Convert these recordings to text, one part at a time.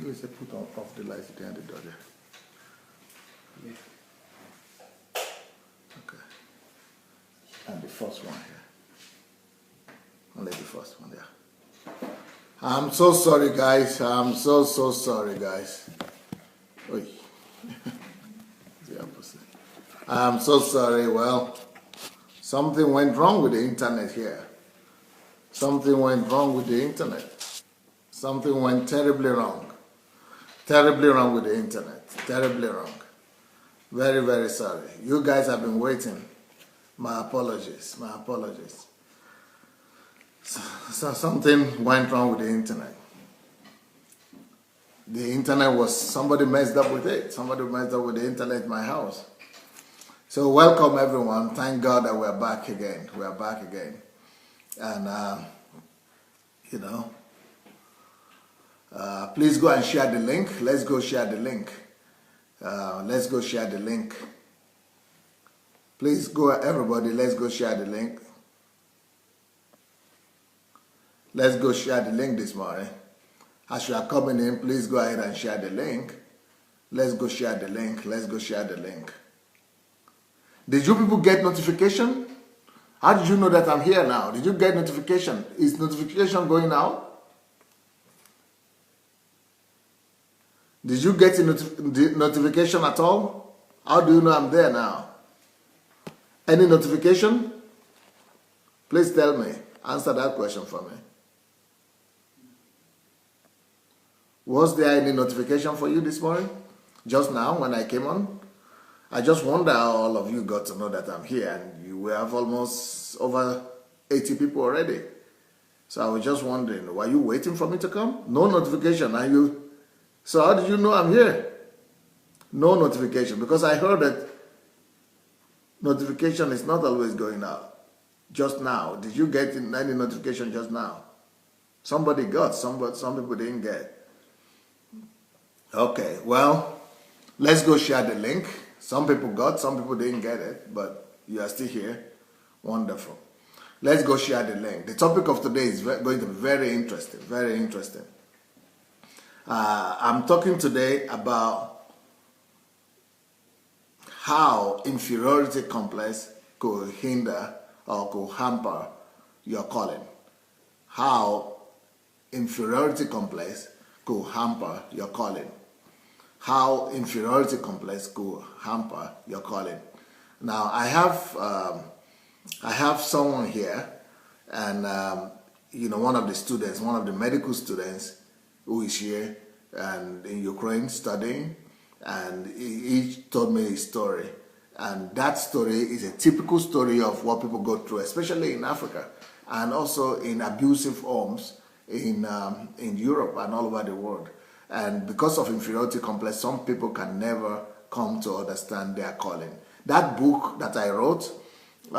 do is put on off the lights behind the door there. Yeah. Okay. And the first one here. Only the first one there. I'm so sorry, guys. I'm so sorry, guys. Oy. The opposite. I'm so sorry. Well, something went wrong with the internet here. Something went wrong with the internet. Something went terribly wrong. Terribly wrong with the internet. Terribly wrong. Very, very sorry. You guys have been waiting. My apologies. My apologies. So something went wrong with the internet. The internet somebody messed up with it. Somebody messed up with the internet in my house. So welcome everyone. Thank God that we're back again. We're back again. And, please go and share the link. Let's go share the link. Let's go share the link. Please go, everybody, let's go share the link. Let's go share the link this morning. As you are coming in, please go ahead and share the link. Let's go share the link. Let's go share the link. Did you people get notification? How did you know that I'm here now? Did you get notification? Is notification going out? Did you get the notification at all? How do you know I'm there now? Any notification? Please tell me. Answer that question for me. Was there any notification for you this morning? Just now when I came on? I just wonder how all of you got to know that I'm here, and you have almost over 80 people already. So I was just wondering, were you waiting for me to come? No notification, are you? So how did you know I'm here? No notification, because I heard that notification is not always going out. Just now, did you get any notification just now? Somebody got, some people didn't get. Okay, well, let's go share the link. Some people got, some people didn't get it, but you are still here. Wonderful. Let's go share the link. The topic of today is going to be very interesting, very interesting. I'm talking today about how inferiority complex could hinder or could hamper your calling. How inferiority complex could hamper your calling. How inferiority complex could hamper your calling. Now, I have someone here, and one of the students, one of the medical students, who is here and in Ukraine studying, and he told me his story. And that story is a typical story of what people go through, especially in Africa, and also in abusive homes in Europe and all over the world. And because of inferiority complex, some people can never come to understand their calling. That book that I wrote, Who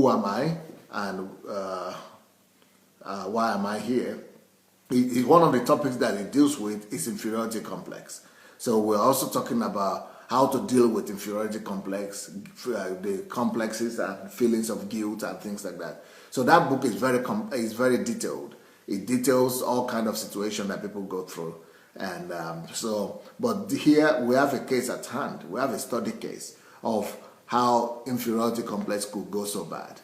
Am I and Why Am I Here, is one of the topics that it deals with is inferiority complex. So we're also talking about how to deal with inferiority complex, the complexes and feelings of guilt and things like that. So that book is very detailed. It details all kind of situations that people go through. And but here we have a case at hand. We have a study case of how inferiority complex could go so bad.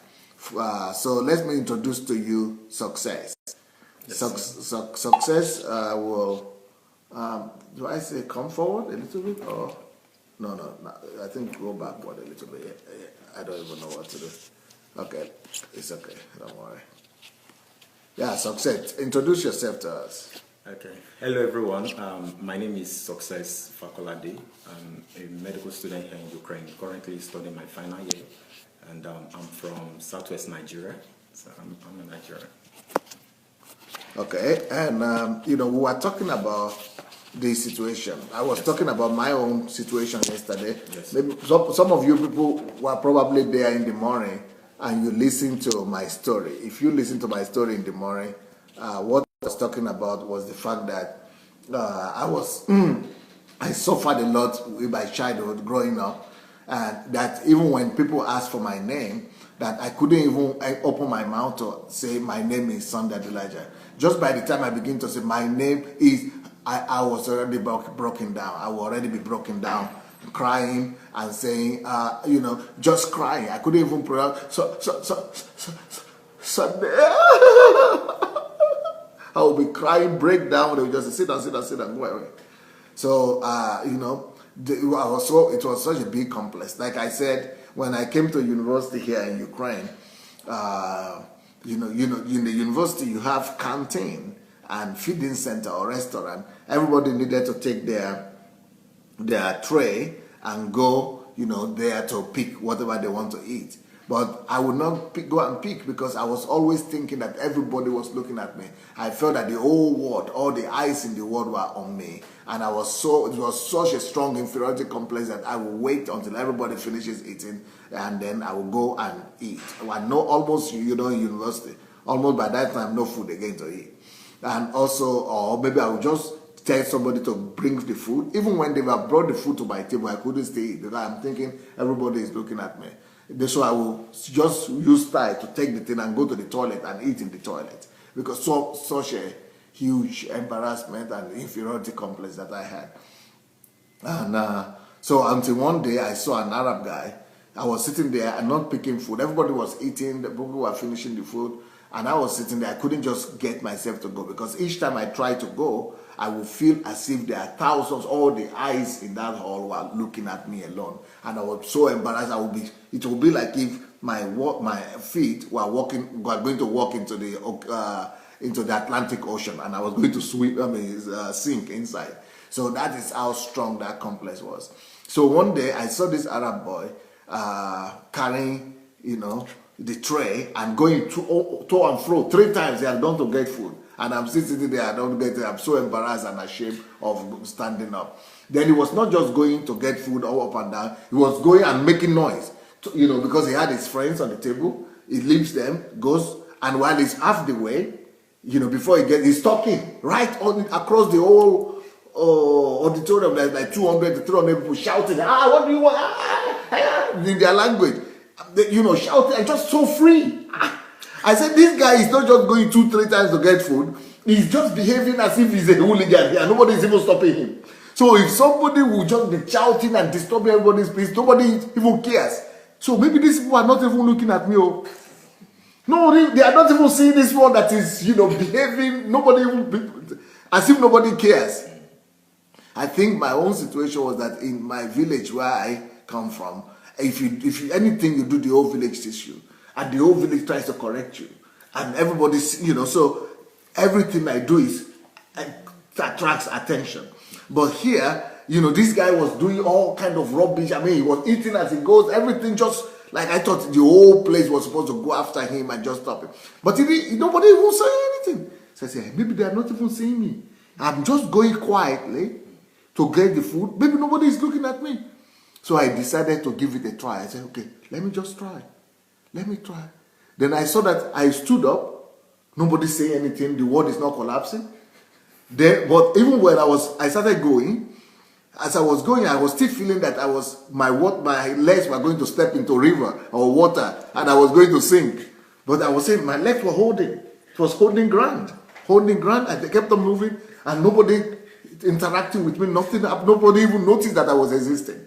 So let me introduce to you Success. Yes. Success will, do I say come forward a little bit? Or no, I think go backward a little bit. I don't even know what to do. Okay, it's okay, don't worry. Yeah, Success, introduce yourself to us. Okay. Hello, everyone. My name is Success Fakolade. I'm a medical student here in Ukraine, currently studying my final year. And I'm from Southwest Nigeria. So I'm a Nigerian. Okay. And, we were talking about the situation. I was talking about my own situation yesterday. Yes. Maybe some of you people were probably there in the morning and you listened to my story. If you listen to my story in the morning, what I was talking about was the fact that I suffered a lot with my childhood growing up, and that even when people ask for my name, that I couldn't even open my mouth to say my name is Sunday Adelaja. Just by the time I begin to say my name is, I was already broken down. I will already be broken down, crying and saying, just crying. I couldn't even pronounce Sunday. I will be crying, break down. They will just say, sit down, go away. So, it was such a big complex. Like I said, when I came to university here in Ukraine, in the university you have canteen and feeding center or restaurant. Everybody needed to take their tray and go, there to pick whatever they want to eat. But I would not go and pick because I was always thinking that everybody was looking at me. I felt that the whole world, all the eyes in the world were on me. And it was such a strong inferiority complex that I would wait until everybody finishes eating and then I would go and eat. I know almost, in university, almost by that time, no food again to eat. And also, or maybe I would just tell somebody to bring the food. Even when they have brought the food to my table, I couldn't stay eat because I'm thinking everybody is looking at me. So I will just use time to take the thing and go to the toilet and eat in the toilet because such a huge embarrassment and inferiority complex that I had. And so until one day I saw an Arab guy. I was sitting there and not picking food. Everybody was eating, the people were finishing the food, and I was sitting there. I couldn't just get myself to go because each time I tried to go, I would feel as if there are thousands, all the eyes in that hall were looking at me alone. And I was so embarrassed. It would be like if my feet were going to walk into the Atlantic Ocean, and I was going to sink inside. So that is how strong that complex was. So one day I saw this Arab boy carrying, the tray and going to and fro 3 times. He had gone to get food. And I'm still sitting there, I don't get it. I'm so embarrassed and ashamed of standing up. Then he was not just going to get food all up and down. He was going and making noise, because he had his friends on the table. He leaves them, goes, and while he's half the way, before he's talking right across the whole auditorium. There's like 200 to 300 people shouting, what do you want? In their language, shouting and just so free. I said, this guy is not just going 2-3 times to get food. He's just behaving as if he's a hooligan here. Nobody is even stopping him. So if somebody will just be shouting and disturbing everybody's peace, nobody even cares. So maybe these people are not even looking at me. No, they are not even seeing this one that is, behaving. As if nobody cares. I think my own situation was that in my village where I come from, if anything you do, the whole village sees you. And the whole village tries to correct you. And everybody's, so everything I do attracts attention. But here, this guy was doing all kind of rubbish. I mean, he was eating as he goes. Everything just, like I thought the whole place was supposed to go after him and just stop him. But nobody even said anything. So I said, maybe they are not even seeing me. I'm just going quietly to get the food. Maybe nobody is looking at me. So I decided to give it a try. I said, okay, let me just try. Let me try. Then I saw that I stood up. Nobody saying anything. The world is not collapsing. But even when I started going, as I was going, I was still feeling that my legs were going to step into river or water, and I was going to sink. But I was saying my legs were holding. It was holding ground. And they kept on moving, and nobody interacting with me. Nobody even noticed that I was existing.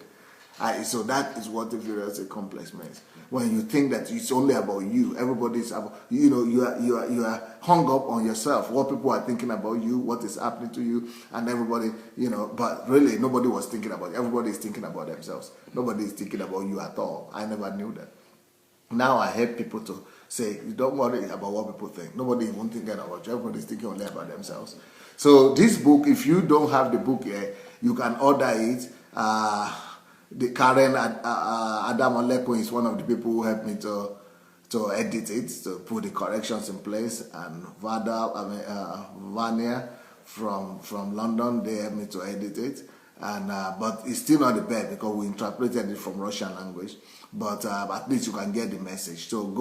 So that is what the inferiority complex means. When you think that it's only about you, everybody's about, you are hung up on yourself, what people are thinking about you, what is happening to you, and everybody, but really nobody was thinking about you. Everybody is thinking about themselves. Nobody is thinking about you at all. I never knew that. Now I help people to say, don't worry about what people think. Nobody even thinking about you. Everybody is thinking only about themselves. So this book, if you don't have the book yet, you can order it. The Karen Adelaja is one of the people who helped me to edit it, to put the corrections in place, and Vania from London, they helped me to edit it, and but it's still not the best because we interpreted it from Russian language, but at least you can get the message. So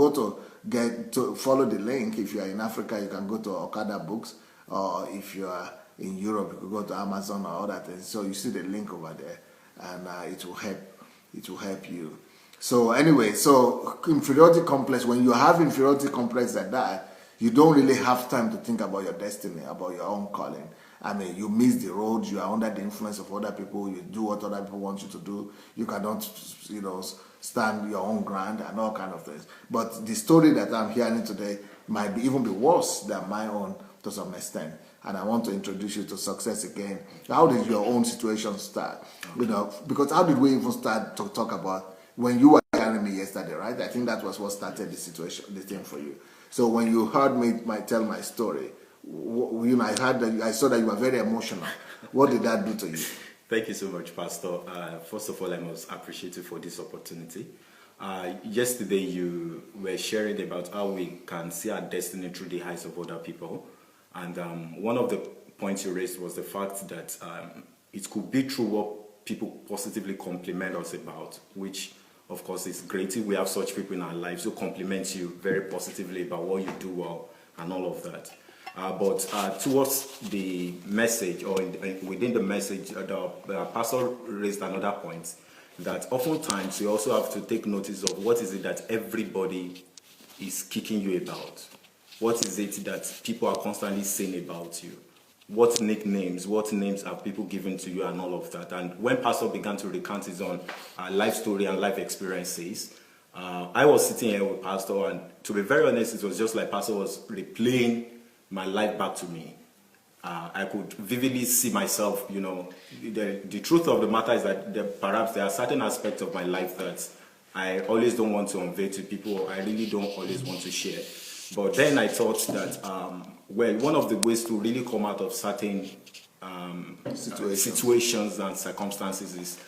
follow the link. If you are in Africa, you can go to Okada Books, or if you are in Europe, you can go to Amazon or other things. So you see the link over there. And it will help you. So anyway, so inferiority complex, when you have inferiority complex like that, you don't really have time to think about your destiny, about your own calling. I mean, you miss the road, you are under the influence of other people, you do what other people want you to do, you cannot, stand your own ground and all kind of things. But the story that I'm hearing today might even be worse than my own to some extent. And I want to introduce you to success again. How did your own situation start? Because how did we even start to talk about when you were telling me yesterday, right? I think that was what started the situation, the thing for you. So when you heard me tell my story, I saw that you were very emotional. What did that do to you? Thank you so much, Pastor. First of all, I must appreciate you for this opportunity. Yesterday, you were sharing about how we can see our destiny through the eyes of other people. And one of the points you raised was the fact that it could be through what people positively compliment us about, which, of course, is great if we have such people in our lives who compliment you very positively about what you do well and all of that. But towards the message, or within the message, the pastor raised another point that oftentimes you also have to take notice of what is it that everybody is kicking you about. What is it that people are constantly saying about you? What nicknames, what names have people given to you and all of that? And when Pastor began to recount his own life story and life experiences, I was sitting here with Pastor, and to be very honest, it was just like Pastor was replaying my life back to me. I could vividly see myself, the truth of the matter is that perhaps there are certain aspects of my life that I always don't want to unveil to people, I really don't always want to share. But then I thought that, one of the ways to really come out of certain situations and circumstances is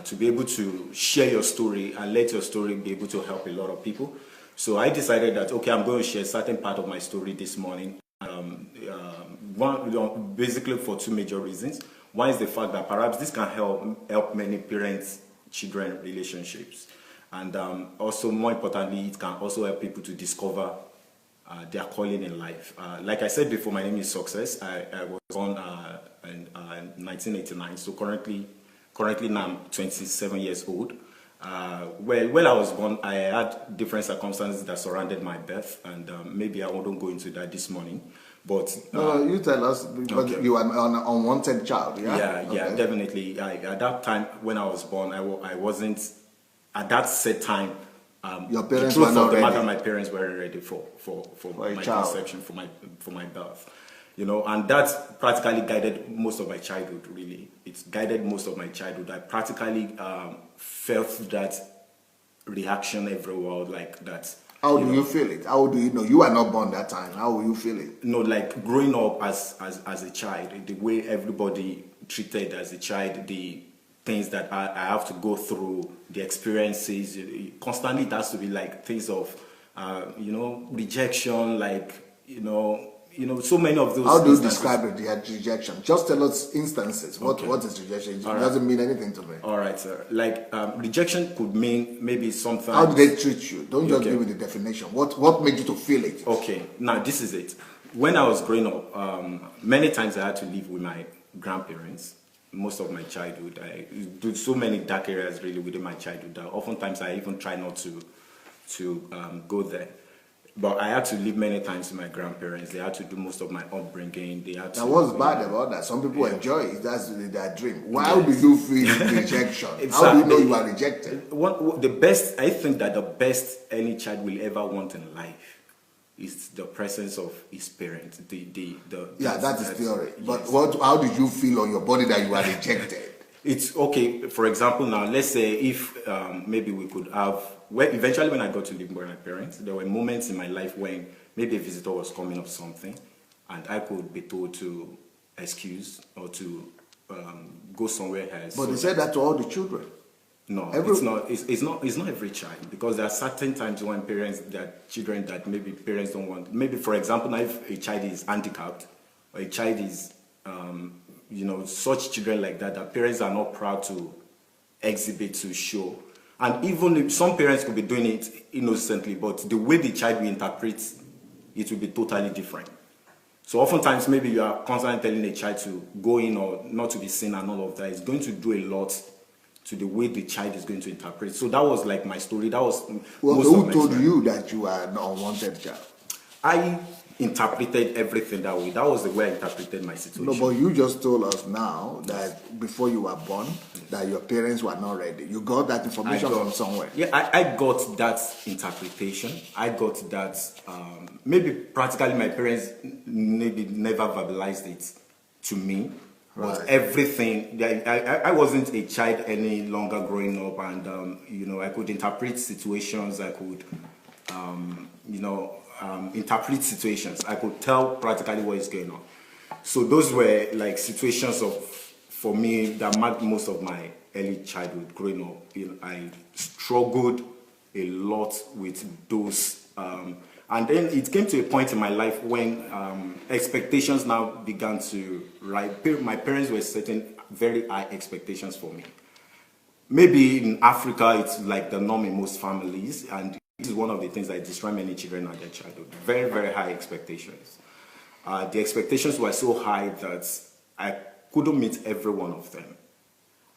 to be able to share your story and let your story be able to help a lot of people. So I decided that, okay, I'm going to share a certain part of my story this morning. Basically for two major reasons. One is the fact that perhaps this can help many parents-children relationships. And also, more importantly, it can also help people to discover their calling in life. Like I said before, my name is Success. I was born in 1989, so currently now I'm 27 years old. When I was born, I had different circumstances that surrounded my birth, and maybe I won't go into that this morning. But no, you tell us, because okay, you are an unwanted child. Yeah, yeah, definitely. At that time when I was born, I wasn't at that set time. Your parents the truth were not of the ready. matter, my parents weren't ready for my conception, for my birth. And that practically guided most of my childhood. Really, it guided most of my childhood. I practically felt that reaction everywhere, like that. How do you feel it? How do you know? You are not born that time. How will you feel it? No, like growing up as a child, the way everybody treated as a child, the things that I have to go through, the experiences, constantly it has to be like things of, rejection, like, so many of those. How do you describe it, the rejection? Just tell us instances. What is rejection? It doesn't mean anything to me. All right, sir. Like rejection could mean maybe something. How do they treat you? Don't just give me the definition. What made you to feel it? Okay, now this is it. When I was growing up, many times I had to live with my grandparents. Most of my childhood, I did so many dark areas really within my childhood that oftentimes I even try not to go there. But I had to live many times with my grandparents. They had to do most of my upbringing. They had to. Now, what's bad about that? Some people enjoy it. That's their dream. How do you feel rejection? Exactly. How do you know you are rejected? I think that the best any child will ever want in life is the presence of his parents. That is theory. But yes. How did you feel on your body that you are rejected? It's okay. For example, now let's say if maybe we could have. Eventually, when I got to live with my parents, there were moments in my life when maybe a visitor was coming up something, and I could be told to excuse or to go somewhere else. But they said that to all the children. No, it's not. It's not every child, because there are certain times when children that maybe parents don't want. Maybe, for example, now if a child is handicapped or a child is, such children like that parents are not proud to exhibit, to show. And even if some parents could be doing it innocently, but the way the child will interpret it will be totally different. So oftentimes maybe you are constantly telling a child to go in or not to be seen and all of that. It's going to do a lot to the way the child is going to interpret. So that was like my story. That was Well, most who of my told story. you that you are an unwanted child? I interpreted everything that way. That was the way I interpreted my situation. No, but you just told us now that before you were born, that your parents were not ready. You got that information from somewhere. Yeah, I got that interpretation. I got that, maybe practically my parents maybe never verbalized it to me. Right. But everything, I wasn't a child any longer growing up, and you know, I could interpret situations. I could, you know, interpret situations. I could tell practically what is going on. So those were like situations for me that marked most of my early childhood growing up. You know, I struggled a lot with those. And then it came to a point in my life when expectations now began to rise. My parents were setting very high expectations for me. Maybe in Africa, it's like the norm in most families, and this is one of the things that destroy many children at their childhood. Very, very high expectations. The expectations were so high that I couldn't meet every one of them.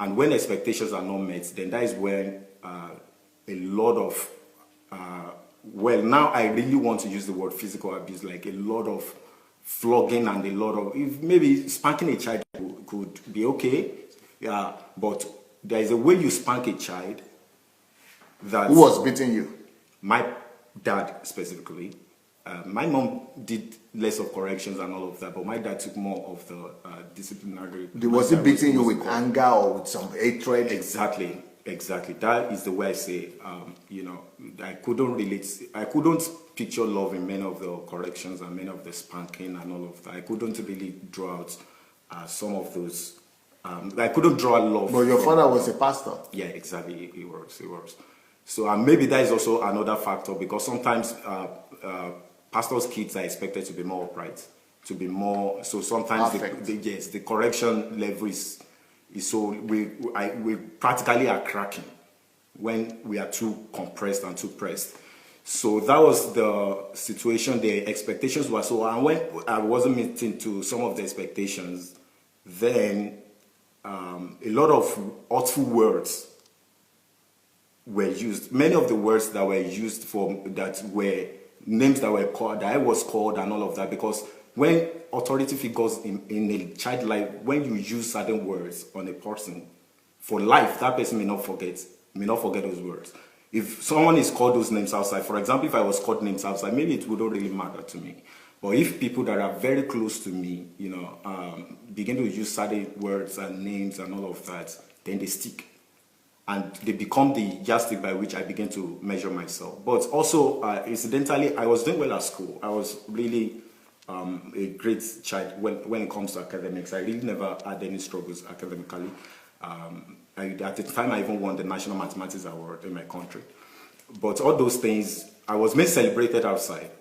And when expectations are not met, then that is when a lot of, well, now I really want to use the word physical abuse, like a lot of flogging and a lot of, if maybe spanking a child could be okay, yeah, but there is a way you spank a child that... Who was beating you? My dad specifically. My mom did less of corrections and all of that, but my dad took more of the disciplinary. Was he beating you with anger or with some hatred? Exactly. That is the way I say. You know, I couldn't relate. I couldn't picture love in many of the corrections and many of the spanking and all of that. I couldn't really draw out some of those. I couldn't draw love. But your father was a pastor. Yeah, exactly. He was. So maybe that is also another factor, because sometimes pastors' kids are expected to be more upright, to be more. So sometimes the correction level is so we practically are cracking when we are too compressed and too pressed. So that was the situation. The expectations were so, and when I wasn't meeting to some of the expectations, then a lot of hurtful words were used. Many of the words that were used that were names that were called, that I was called and all of that, because when authority figures in a child life, when you use certain words on a person, for life, that person may not forget those words. If someone is called those names outside, for example, if I was called names outside, maybe it wouldn't really matter to me. But if people that are very close to me, you know, begin to use certain words and names and all of that, then they stick. And they become the yardstick by which I begin to measure myself. But also, incidentally, I was doing well at school. I was really a great child when it comes to academics. I really never had any struggles academically. At the time, I even won the National Mathematics Award in my country. But all those things, I was being celebrated outside.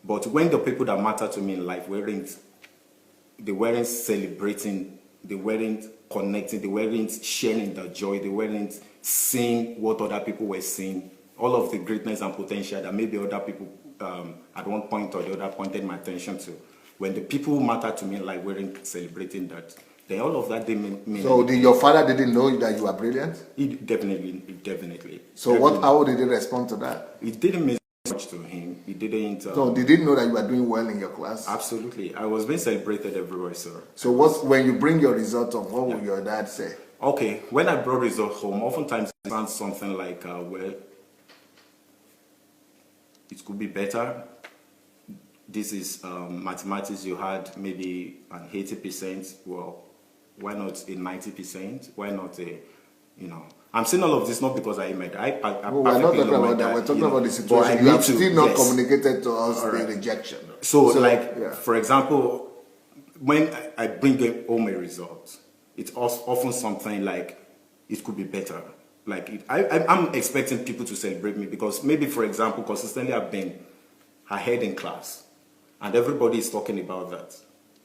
But when the people that matter to me in life weren't celebrating, they weren't connecting, they weren't sharing the joy, they weren't seeing what other people were seeing, all of the greatness and potential that maybe other people at one point or the other pointed my attention to. When the people who matter to me in life weren't celebrating that, then all of that didn't mean. So your father didn't know that you were brilliant? He definitely. So how did he respond to that? It didn't mean much to him. He didn't. So did he know that you were doing well in your class? Absolutely. I was being celebrated everywhere, sir. So when you bring your result home, what will your dad say? Okay, when I brought results home, oftentimes it sounds something like, well, it could be better. This is mathematics, you had maybe an 80%. Well, why not a 90%? Why not a, you know? I'm saying all of this not because I made we're not talking about that. We're talking about the situation. You have still not communicated to us the rejection. So for example, when I bring home a result, it's often something like, it could be better. Like I'm expecting people to celebrate me because maybe, for example, consistently I've been ahead in class and everybody is talking about that.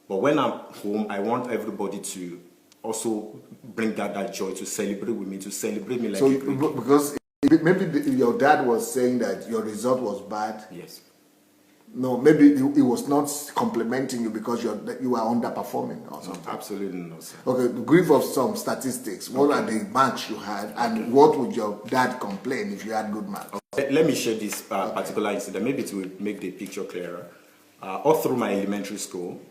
But when I'm home, I want everybody to also bring that joy, to celebrate with me, to celebrate me like a great kid. Because maybe your dad was saying that your result was bad. Yes. No, maybe it was not complimenting you because you were underperforming or something. No, absolutely not, sir. Okay, give us some statistics. What are the marks you had, and what would your dad complain if you had good marks? Okay. Let me share this particular incident. Maybe it will make the picture clearer. All through my elementary school,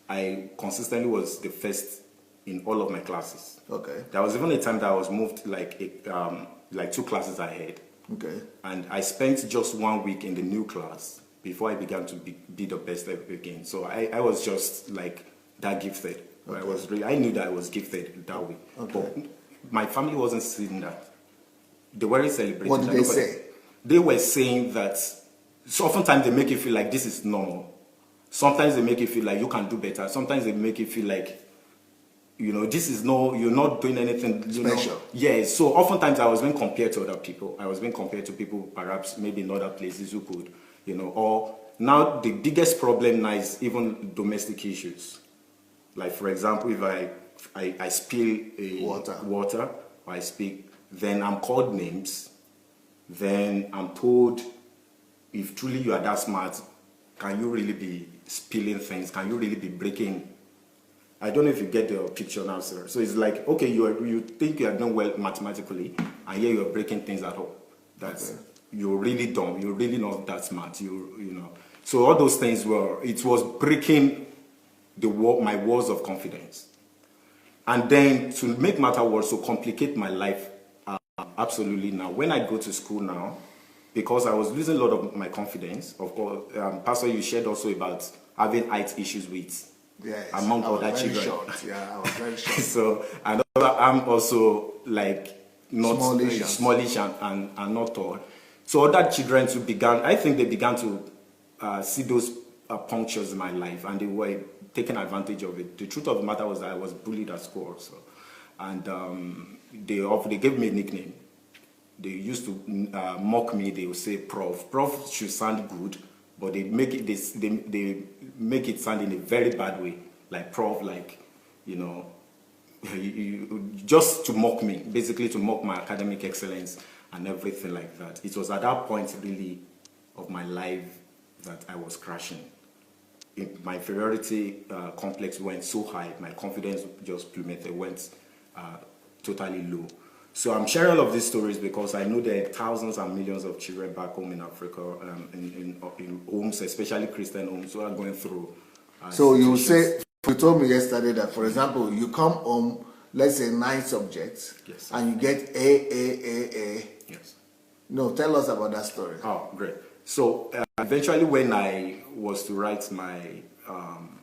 I consistently was the first in all of my classes. Okay. There was even a time that I was moved like 2 classes ahead. Okay. And I spent just 1 week in the new class before I began to be the best ever again. So I was just like that gifted. Okay. I knew that I was gifted that way. Okay. But my family wasn't seeing that. They weren't celebrating. What did they say? They were saying that, so oftentimes they make you feel like this is normal. Sometimes they make you feel like you can do better. Sometimes they make you feel like, you know, this is you're not doing anything special. Yeah, so oftentimes I was being compared to other people. I was being compared to people perhaps maybe in other places who could, you know, or now the biggest problem now is even domestic issues. Like, for example, if I spill water or I speak, then I'm called names. Then I'm told, if truly you are that smart, can you really be spilling things? Can you really be breaking? I don't know if you get the picture now, sir. So it's like, okay, you think you are doing well mathematically, and here you're breaking things at all. That's You're really dumb. You're really not that smart. You know. So all those things it was breaking my walls of confidence. And then to make matter worse, to complicate my life, absolutely now. When I go to school now, because I was losing a lot of my confidence, of course, Pastor, you shared also about having height issues with. Yes, among other children. Yeah, I was very short. So, and I'm also like not smallish and not tall. So other children I think they began to see those punctures in my life, and they were taking advantage of it. The truth of the matter was that I was bullied at school also. And they gave me a nickname. They used to mock me. They would say prof. Prof should sound good, but they make it sound in a very bad way, like prof, like, you know, just to mock me, basically to mock my academic excellence and everything like that. It was at that point really of my life that I was crashing. My inferiority complex went so high, my confidence just plummeted, went totally low. So I'm sharing all of these stories because I know there are thousands and millions of children back home in Africa, in homes, especially Christian homes, who are going through. So you say, you told me yesterday that, for example, you come home, let's say 9 subjects, yes, and you get A. Yes. No, tell us about that story. Oh, great. So eventually, when I was to write my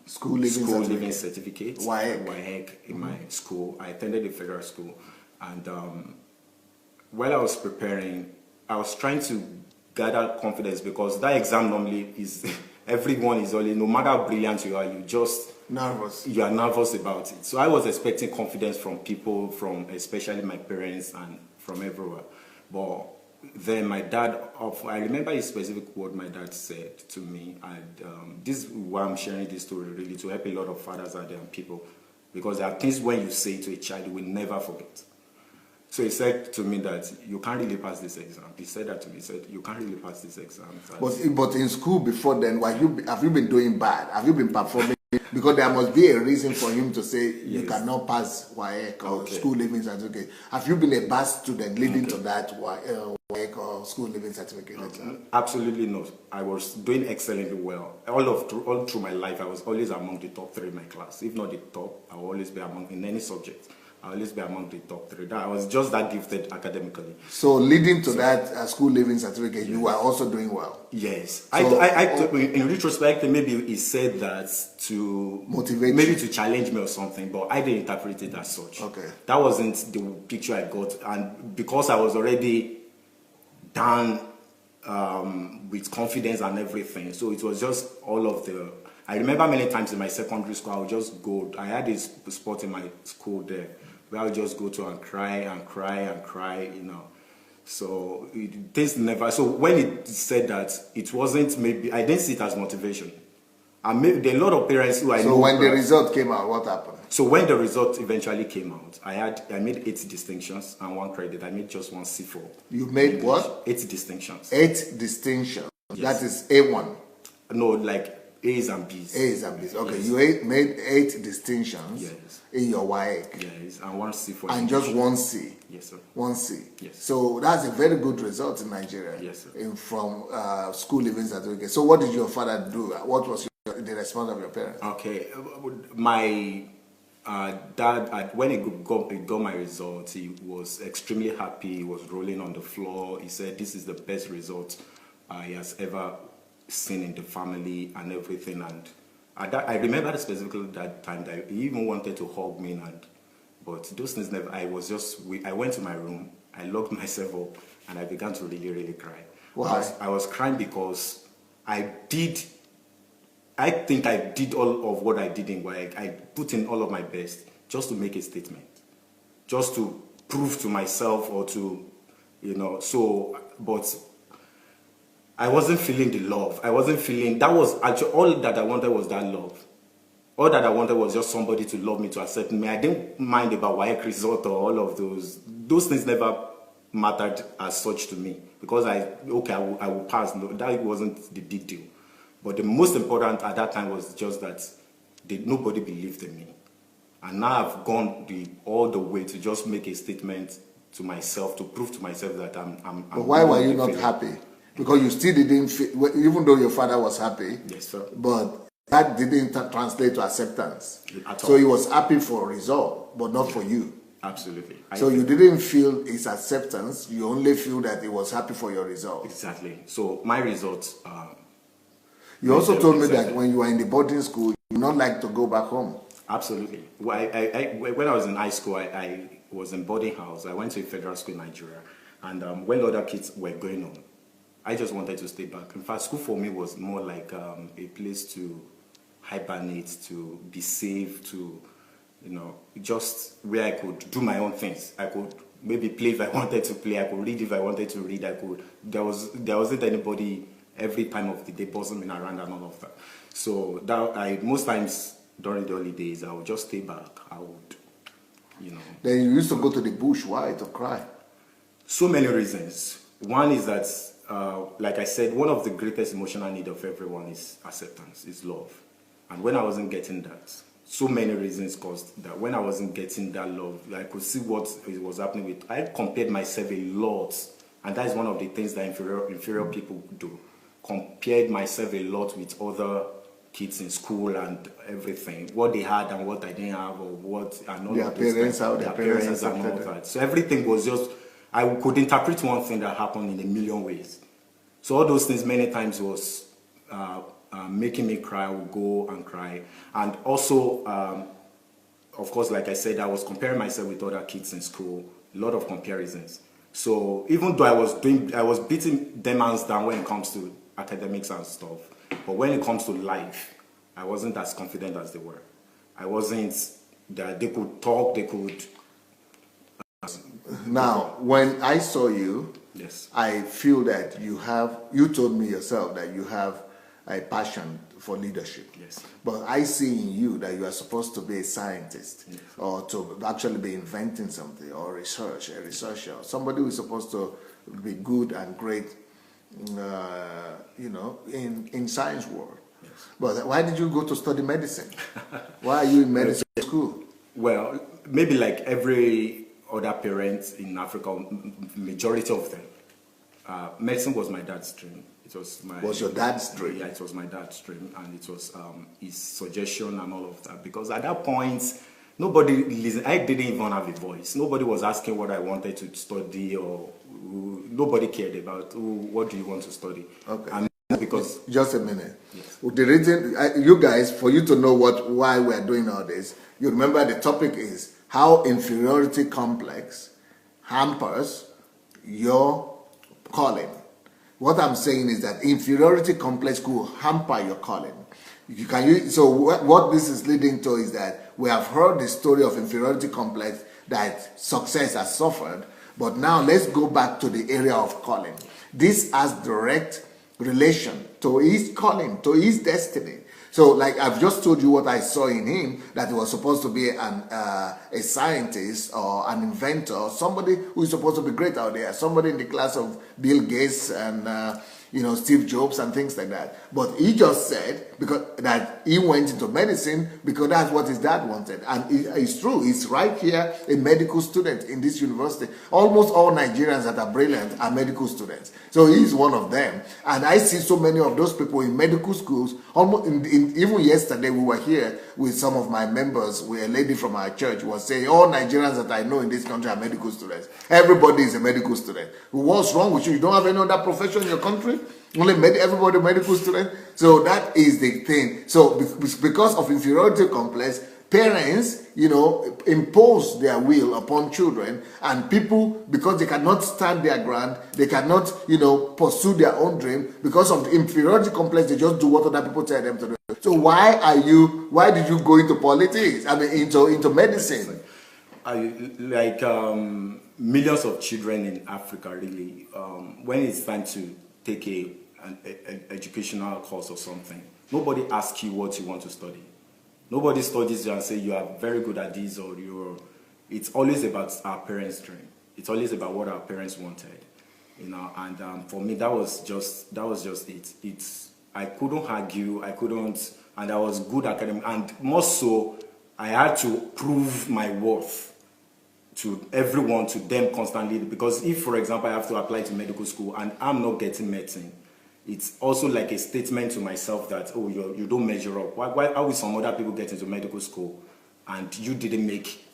school living certificate, WAEC in my school, I attended a federal school. And while I was preparing, I was trying to gather confidence, because that exam normally is, everyone is only, no matter how brilliant you are, you are nervous about it. So I was expecting confidence from people, from especially my parents and from everywhere. But then my dad, I remember a specific word my dad said to me, and this is why I'm sharing this story, really, to help a lot of fathers out there and people, because there are things when you say to a child you will never forget. So he said to me that you can't really pass this exam. He said that to me. He said, you can't really pass this exam. But in school before then, have you been doing bad? Have you been performing? Because there must be a reason for him to say you cannot pass WAEC or school living certificate. Have you been a bad student leading to that WAEC or school living certificate? Absolutely not. I was doing excellently well. All through my life, I was always among the top 3 in my class. If not the top, I will always be in any subject. I'll always be among the top 3. I was just that gifted academically. So leading to that school living certificate, you were also doing well? Yes. So, in retrospect, maybe he said that to motivate, maybe to challenge me or something, but I didn't interpret it as such. Okay. That wasn't the picture I got. And because I was already down with confidence and everything, so it was just all of I remember many times in my secondary school, I would just go, I had this spot in my school there, where I would just go to and cry, you know. So things never, so when it said that, it wasn't maybe, I didn't see it as motivation. And maybe there are a lot of parents who I know. So when the result came out, what happened? So when the result eventually came out, I made 8 distinctions and 1 credit. I made just 1 C4. You made what? 8 distinctions. 8 distinctions. That is A1. No, like A's and B's. A's and B's. Okay, Yes. you made 8 distinctions in your WAEC. Yes, and 1 C for and English. just 1 C. Yes, sir. 1 C. Yes. So that's a very good result in Nigeria. Yes, sir. From school living certificate. So what did your father do? What was the response of your parents? Okay, my dad, when he got my results, he was extremely happy. He was rolling on the floor. He said, "This is the best result he has ever seen in the family and everything." And I remember specifically that time that he even wanted to hug me, but those things never. I went to my room, I locked myself up, and I began to really, really cry. Why? I was crying because I think I did all of what I did in work. I put in all of my best just to make a statement, just to prove to myself or to, but I wasn't feeling the love. I wasn't feeling, that was actually, all that I wanted was that love. All that I wanted was just somebody to love me, to accept me. I didn't mind about WAEC result or all of those. Those things never mattered as such to me because I will pass. No, that wasn't the big deal. But the most important at that time was just that nobody believed in me. And now I've gone all the way to just make a statement to myself, to prove to myself that I'm But why were you not happy? Because you still didn't feel, even though your father was happy. Yes, sir. But that didn't translate to acceptance. At all. So he was happy for a result, but not for you. Absolutely. So you didn't feel his acceptance. You only feel that he was happy for your result. Exactly. So my results... You also told me that when you were in the boarding school, you would not like to go back home. Absolutely. When I was in high school, I was in boarding house. I went to a federal school in Nigeria. And when other kids were going on, I just wanted to stay back. In fact, school for me was more like a place to hibernate, to be safe, to, just where I could do my own things. I could maybe play if I wanted to play. I could read if I wanted to read. There wasn't anybody every time of the day buzzing me around and all of that. So most times during the holidays, I would just stay back. I would, Then you used to go to the bush. Why? To cry? So many reasons. One is that, like I said, one of the greatest emotional needs of everyone is acceptance, is love. And when I wasn't getting that, so many reasons caused that. When I wasn't getting that love, I could see what was happening with. I compared myself a lot, and that is one of the things that inferior people do. Compared myself a lot with other kids in school and everything, what they had and what I didn't have, or what and all their of these parents, things, how their their parents and all accepted that. So everything was just, I could interpret one thing that happened in a million ways. So all those things many times was making me cry. I would go and cry, and also, of course, like I said, I was comparing myself with other kids in school. A lot of comparisons. So even though I was beating them hands down when it comes to academics and stuff, but when it comes to life, I wasn't as confident as they were. I wasn't that they could talk, they could. Now, when I saw you, Yes, I feel that you told me yourself that you have a passion for leadership. Yes. But I see in you that you are supposed to be a scientist, yes, or to actually be inventing something, or a researcher, somebody who is supposed to be good and great, in science world. Yes. But why did you go to study medicine? Why are you in medicine school? Well, maybe like every other parent in Africa, majority of them, medicine was my dad's dream. It was your dad's dream? Yeah, it was my dad's dream, and it was his suggestion and all of that. Because at that point, nobody listened. I didn't even have a voice. Nobody was asking what I wanted to study, or nobody cared about what do you want to study. Okay. And because just a minute. Yes. The reason, you guys, for you to know why we are doing all this, you remember the topic is how inferiority complex hampers your calling. What I'm saying is that inferiority complex could hamper your calling. So what this is leading to is that we have heard the story of inferiority complex that success has suffered, but now let's go back to the area of calling. This has direct relation to his calling, to his destiny. So, like I've just told you what I saw in him, that he was supposed to be a scientist or an inventor, somebody who is supposed to be great out there, somebody in the class of Bill Gates and Steve Jobs and things like that. But he just said that he went into medicine because that's what his dad wanted. And it's true. He's right here, a medical student in this university. Almost all Nigerians that are brilliant are medical students. So he's one of them. And I see so many of those people in medical schools. Almost even yesterday, we were here with some of my members, where a lady from our church was saying, all Nigerians that I know in this country are medical students. Everybody is a medical student. What's wrong with you? You don't have any other profession in your country? Only everybody medical student? So that is the thing. So because of inferiority complex, parents, impose their will upon children, and people, because they cannot stand their ground, they cannot, pursue their own dream, because of the inferiority complex, they just do what other people tell them to do. So why did you go into politics? I mean, into medicine? Millions of children in Africa, really, when it's time to take an educational course or something, nobody asks you what you want to study. Nobody studies you and say you are very good at this, or it's always about our parents' dream. It's always about what our parents wanted, And for me, that was just it. I couldn't argue. And I was good academic, and more so, I had to prove my worth to everyone, to them constantly. Because if, for example, I have to apply to medical school and I'm not getting medicine, it's also like a statement to myself that, oh, you don't measure up. Why will some other people get into medical school and you didn't make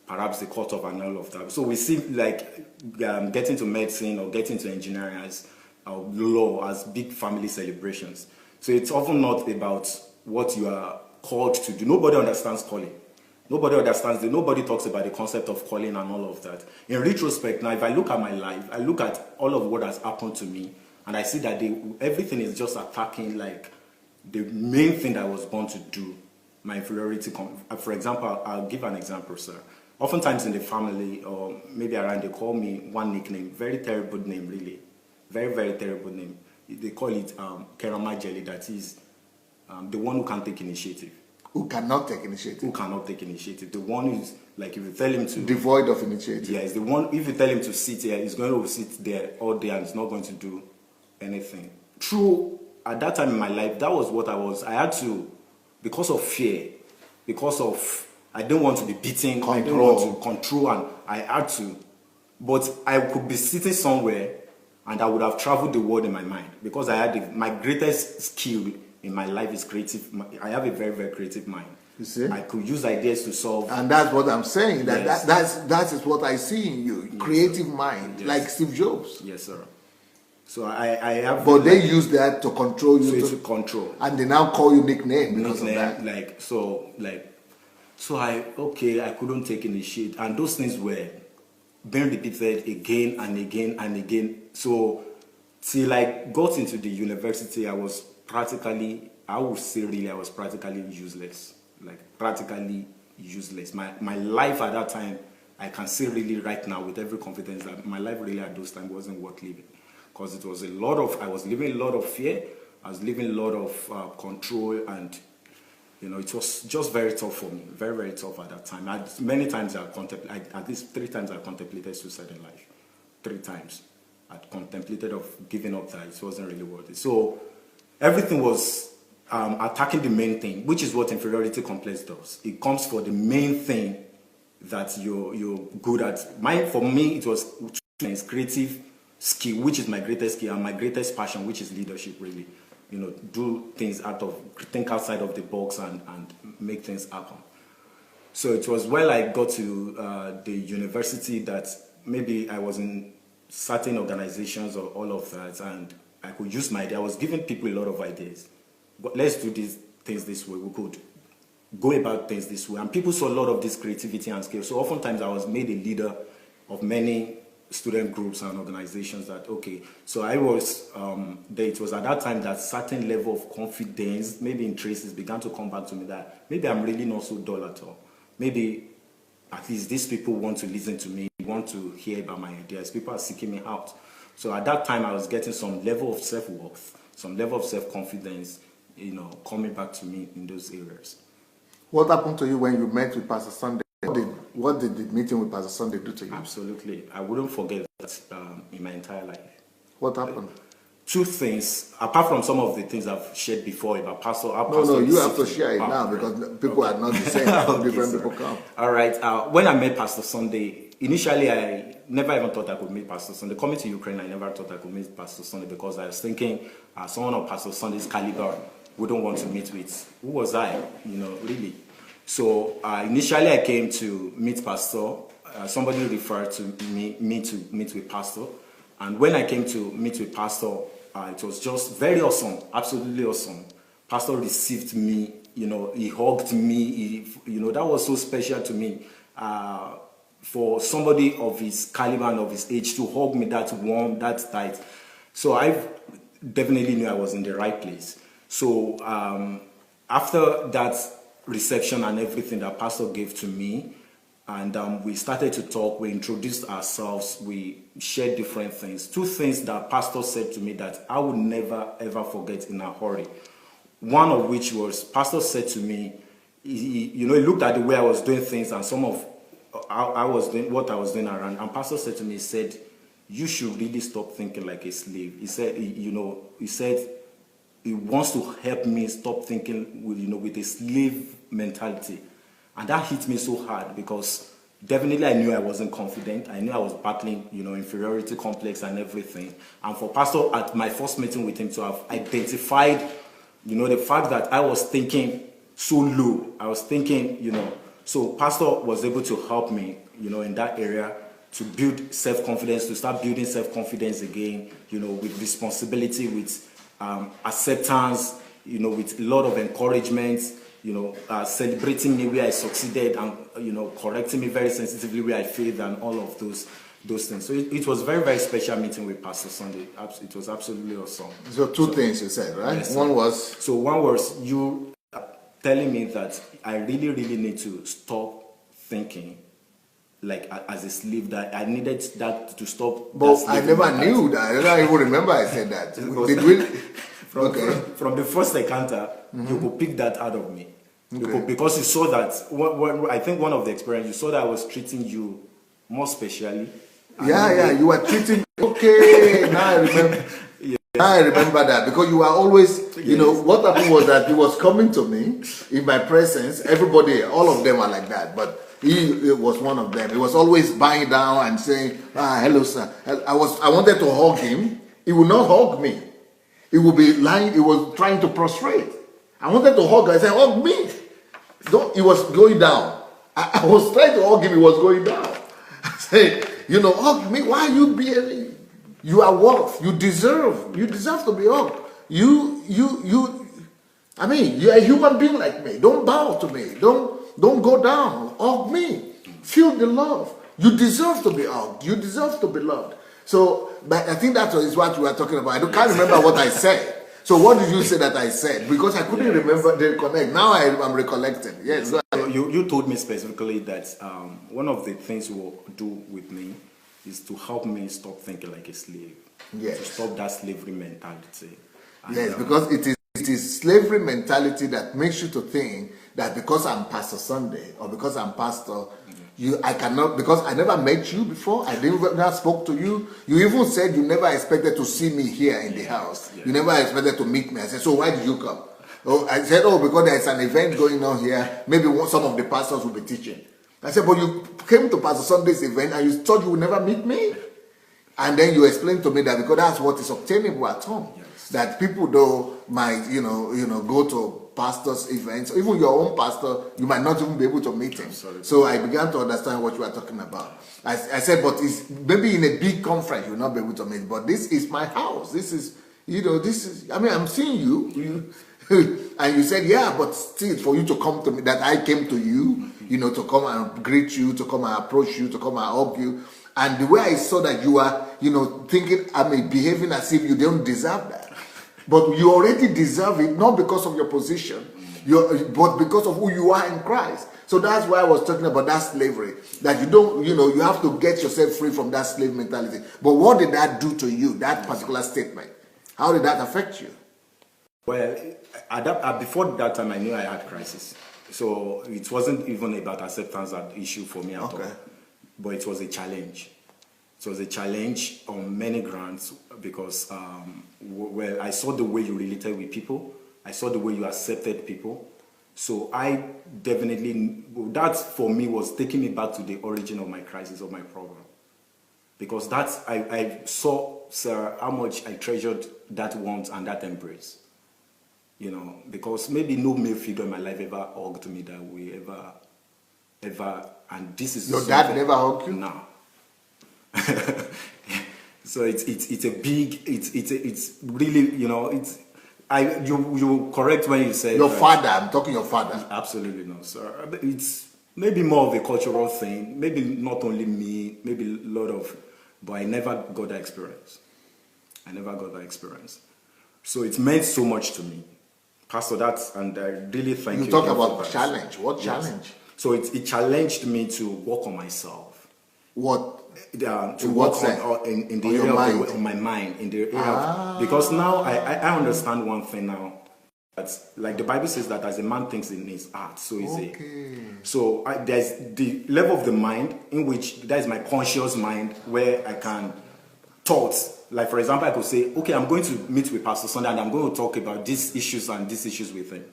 perhaps the cut-off and all of that? So we see like getting to medicine or getting to engineering as law as big family celebrations. So it's often not about what you are called to do. Nobody understands calling. Nobody understands it. Nobody talks about the concept of calling and all of that. In retrospect, now if I look at my life, I look at all of what has happened to me, and I see that everything is just attacking like the main thing that I was born to do, my inferiority. For example, I'll give an example, sir. Oftentimes in the family, or maybe around, they call me one nickname, very terrible name, really. Very, very terrible name. They call it Kerama Jelly, that is the one who can't take initiative. Who cannot take initiative. Who cannot take initiative. The one who's, like, if you tell him to... devoid of initiative. Yeah, it's the one, if you tell him to sit here, he's going to sit there all day and he's not going to do anything. True, at that time in my life, that was what I was. I had to, because of fear, because of, I didn't want to be beaten, I didn't want to control, and I had to. But I could be sitting somewhere and I would have traveled the world in my mind, because I had my greatest skill in my life is creative. I have a very, very creative mind. You see? I could use ideas to solve. And that's what I'm saying. Yes. That is what I see in you. Yes, creative sir. mind, Yes. like Steve Jobs. Yes, sir. So I have... But they use that to control you. To control. And they now call you nickname because of that. So I couldn't take initiative. And those things were being repeated again and again and again. So till I got into the university, I was practically useless. Like practically useless. My life at that time, I can say really right now with every confidence that my life really at those times wasn't worth living. Because it was I was living a lot of fear, I was living a lot of control, and it was just very tough for me, very, very tough at that time. Many times at least 3 times I contemplated suicide in life. 3 times. I contemplated of giving up, that it wasn't really worth it. So everything was attacking the main thing, which is what inferiority complex does. It comes for the main thing that you're good at. For me, it was creative skill, which is my greatest skill, and my greatest passion, which is leadership, really. Do things think outside of the box and make things happen. So it was while I got to the university that maybe I was in certain organizations or all of that, and I could use my idea. I was giving people a lot of ideas. But let's do these things this way. We could go about things this way. And people saw a lot of this creativity and skill. So oftentimes I was made a leader of many student groups and organizations that, okay, so I was, it was at that time that certain level of confidence, maybe in traces, began to come back to me that maybe I'm really not so dull at all. Maybe at least these people want to listen to me, want to hear about my ideas. People are seeking me out. So at that time I was getting some level of self-worth, some level of self-confidence, coming back to me in those areas. What happened to you when you met with Pastor Sunday? What did the meeting with Pastor Sunday do to you? Absolutely. I wouldn't forget that in my entire life. What happened? two things, apart from some of the things I've shared before about pastor. No, you have to share it now because people are not the same. Okay, Different people come. All right. When I met Pastor Sunday, initially I never even thought I could meet Pastor Sunday. Coming to Ukraine, I never thought I could meet Pastor Sunday because I was thinking someone of Pastor Sunday's caliber wouldn't want to meet with. Who was I? Really. So initially I came to meet Pastor. Somebody referred to me to meet with Pastor. And when I came to meet with Pastor, it was just very awesome, absolutely awesome. Pastor received me, he hugged me, that was so special to me. For somebody of his caliber and of his age to hug me that warm, that tight. So I definitely knew I was in the right place. So after that reception and everything that Pastor gave to me, and we started to talk, we introduced ourselves, we shared different things. Two things that Pastor said to me that I would never ever forget in a hurry. One of which was, Pastor said to me, he looked at the way I was doing things and some of I was doing what I was doing around, and Pastor said to me, he said, you should really stop thinking like a slave. He said, he said he wants to help me stop thinking with a slave mentality. And that hit me so hard because definitely I knew I wasn't confident. I knew I was battling, inferiority complex and everything. And for Pastor, at my first meeting with him, to have identified, the fact that I was thinking so low. I was thinking, so Pastor was able to help me, in that area to build self-confidence, to start building self-confidence again, with responsibility, with acceptance, with a lot of encouragement, celebrating me where I succeeded and, correcting me very sensitively where I failed and all of those things. So it was very, very special meeting with Pastor Sunday. It was absolutely awesome. So two things you said, right? Yes, one was you telling me that I really, really need to stop thinking like as a slave, that I needed that to stop. But I never knew that. I don't even remember I said that. Did we? From the first encounter, you could pick that out of me. Because you saw that, I think one of the experience, you saw that I was treating you more specially. Yeah, you were treating me. Okay, now I remember. Now I remember that because you were always, what happened was that he was coming to me in my presence. Everybody, all of them are like that, but he was one of them. He was always bowing down and saying, hello, sir. I wanted to hug him. He would not hug me. He would be lying. He was trying to prostrate. I wanted to hug him. I said, hug me. He was going down. I was trying to hug him. He was going down. I said, hug me. Why are you behaving? You are worth. You deserve to be hugged. I mean, you're a human being like me. Don't bow to me. Don't go down. Hug me. Feel the love. You deserve to be hugged. You deserve to be loved. So, but I think that is what you were talking about. I can't remember what I said. So what did you say that I said? Because I couldn't remember the connect. Now I'm recollecting. Yes. So you told me specifically that one of the things you will do with me is to help me stop thinking like a slave. Yes. To stop that slavery mentality. And, yes, because it is slavery mentality that makes you to think that because I'm Pastor Sunday or because I'm Pastor, I cannot, because I never met you before, I never spoke to you. You even said you never expected to see me here in the house. You never expected to meet me. I said, so why did you come? Oh, I said, because there's an event going on here. Maybe some of the pastors will be teaching. I said, but you came to Pastor Sunday's event and you thought you would never meet me? And then you explained to me that because that's what is obtainable at home. Yes. That people though might, go to pastors' events, even your own pastor, you might not even be able to meet him. So I began to understand what you are talking about. I said, but it's maybe in a big conference you'll not be able to meet, but this is my house. This is, I'm seeing you. And you said, yeah, but still for you to come to me, that I came to you, to come and greet you, to come and approach you, to come and hug you. And the way I saw that you are, thinking, behaving as if you don't deserve that. But you already deserve it, not because of your position, but because of who you are in Christ. So that's why I was talking about that slavery. That you don't, you have to get yourself free from that slave mentality. But what did that do to you, that particular statement? How did that affect you? Well, before that time, I knew I had crisis. So it wasn't even about acceptance an issue for me at all. But it was a challenge. It was a challenge on many grounds because, well, I saw the way you related with people. I saw the way you accepted people. So I definitely, that for me was taking me back to the origin of my crisis, of my problem. Because that's, I saw, sir, how much I treasured that warmth and that embrace. You know, because maybe no male figure in my life ever hugged me that way, ever, and this is... Your dad never hugged you? No. So it's a big, it's really, you know, you correct when you say your father. I'm talking your father. Absolutely not, sir. It's maybe more of a cultural thing. Maybe not only me. Maybe a lot of, but I never got that experience. I never got that experience. So it meant so much to me, Pastor. And I really thank you. You talk about challenge. What challenge? So it challenged me to work on myself. What? To work on in the area of my mind, in the area of, because now I understand one thing now. That's like the Bible says that as a man thinks in his heart, so is he. So there's the level of the mind in which that is my conscious mind where I can thoughts. Like for example, I could say, okay, I'm going to meet with Pastor Sunday and I'm going to talk about these issues and these issues with him.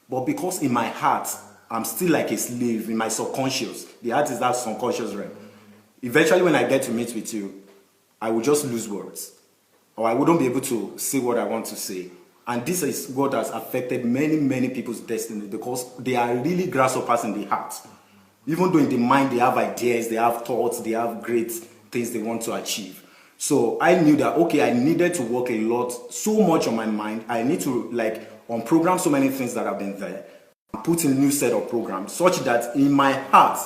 But because in my heart, I'm still like a slave in my subconscious. The heart is that subconscious realm. Eventually, when I get to meet with you, I will just lose words. Or I wouldn't be able to say what I want to say. And this is what has affected many, many people's destiny because they are really grasshoppers in the heart. Even though in the mind they have ideas, they have thoughts, they have great things they want to achieve. So I knew that, okay, I needed to work a lot, so much on my mind. I need to unprogram so many things that have been there. And put in a new set of programs such that in my heart,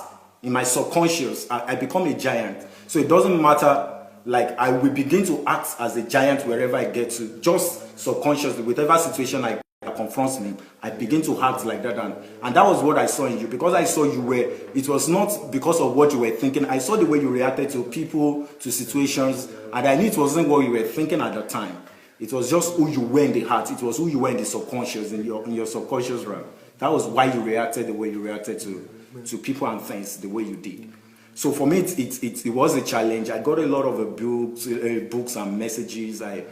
in my subconscious, I become a giant. So it doesn't matter, like I will begin to act as a giant wherever I get to, just subconsciously, whatever situation that confronts me, I begin to act like that. And that was what I saw in you. Because I saw you were, it was not because of what you were thinking. I saw the way you reacted to people, to situations, and I knew it wasn't what you were thinking at the time. It was just who you were in the heart. It was who you were in the subconscious, in your subconscious realm. That was why you reacted the way you reacted to people and things the way you did. So for me, it was a challenge. I got a lot of books and messages. I